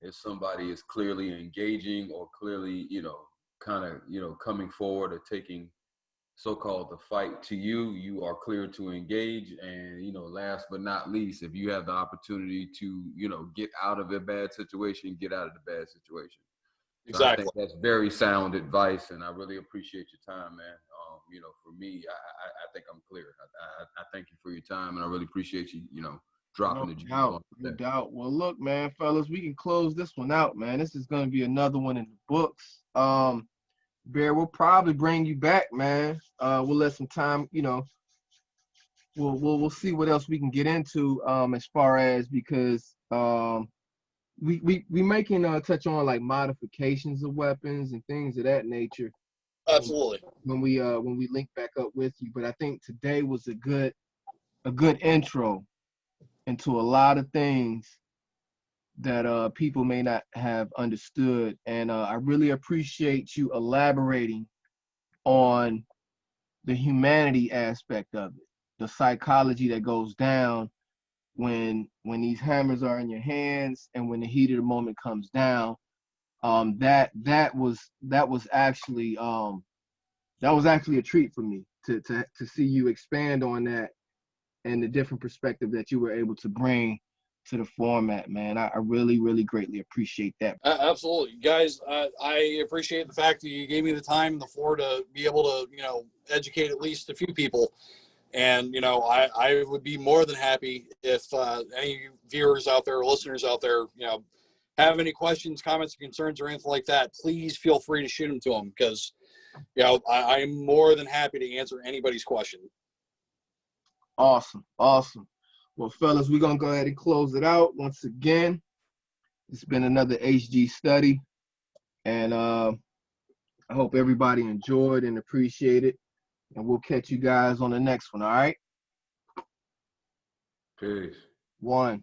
If somebody is clearly engaging or clearly, coming forward or taking so-called the fight to you, you are clear to engage. And, last but not least, if you have the opportunity to, get out of a bad situation, get out of the bad situation. So Exactly. I think that's very sound advice, and I really appreciate your time, man. For me, I think I'm clear. I thank you for your time, and I really appreciate you, dropping the No doubt. Well, look, man, fellas, we can close this one out, man. This is going to be another one in the books. Bear, we'll probably bring you back, man. We'll let some time, we'll see what else we can get into as far as because we making touch on like modifications of weapons and things of that nature. Absolutely. When we link back up with you, but I think today was a good intro into a lot of things that people may not have understood, and I really appreciate you elaborating on the humanity aspect of it, the psychology that goes down when these hammers are in your hands and when the heat of the moment comes down. That was actually a treat for me to see you expand on that and the different perspective that you were able to bring to the format, man. I really, really greatly appreciate that. Absolutely. Guys, I appreciate the fact that you gave me the time and the floor to be able to, educate at least a few people. And, I would be more than happy if any viewers out there or listeners out there, have any questions, comments, or concerns or anything like that, please feel free to shoot them to them because, I'm more than happy to answer anybody's question. Awesome. Well, fellas, we're going to go ahead and close it out. Once again, it's been another HG study. And I hope everybody enjoyed and appreciated. And we'll catch you guys on the next one, all right? Peace. 1.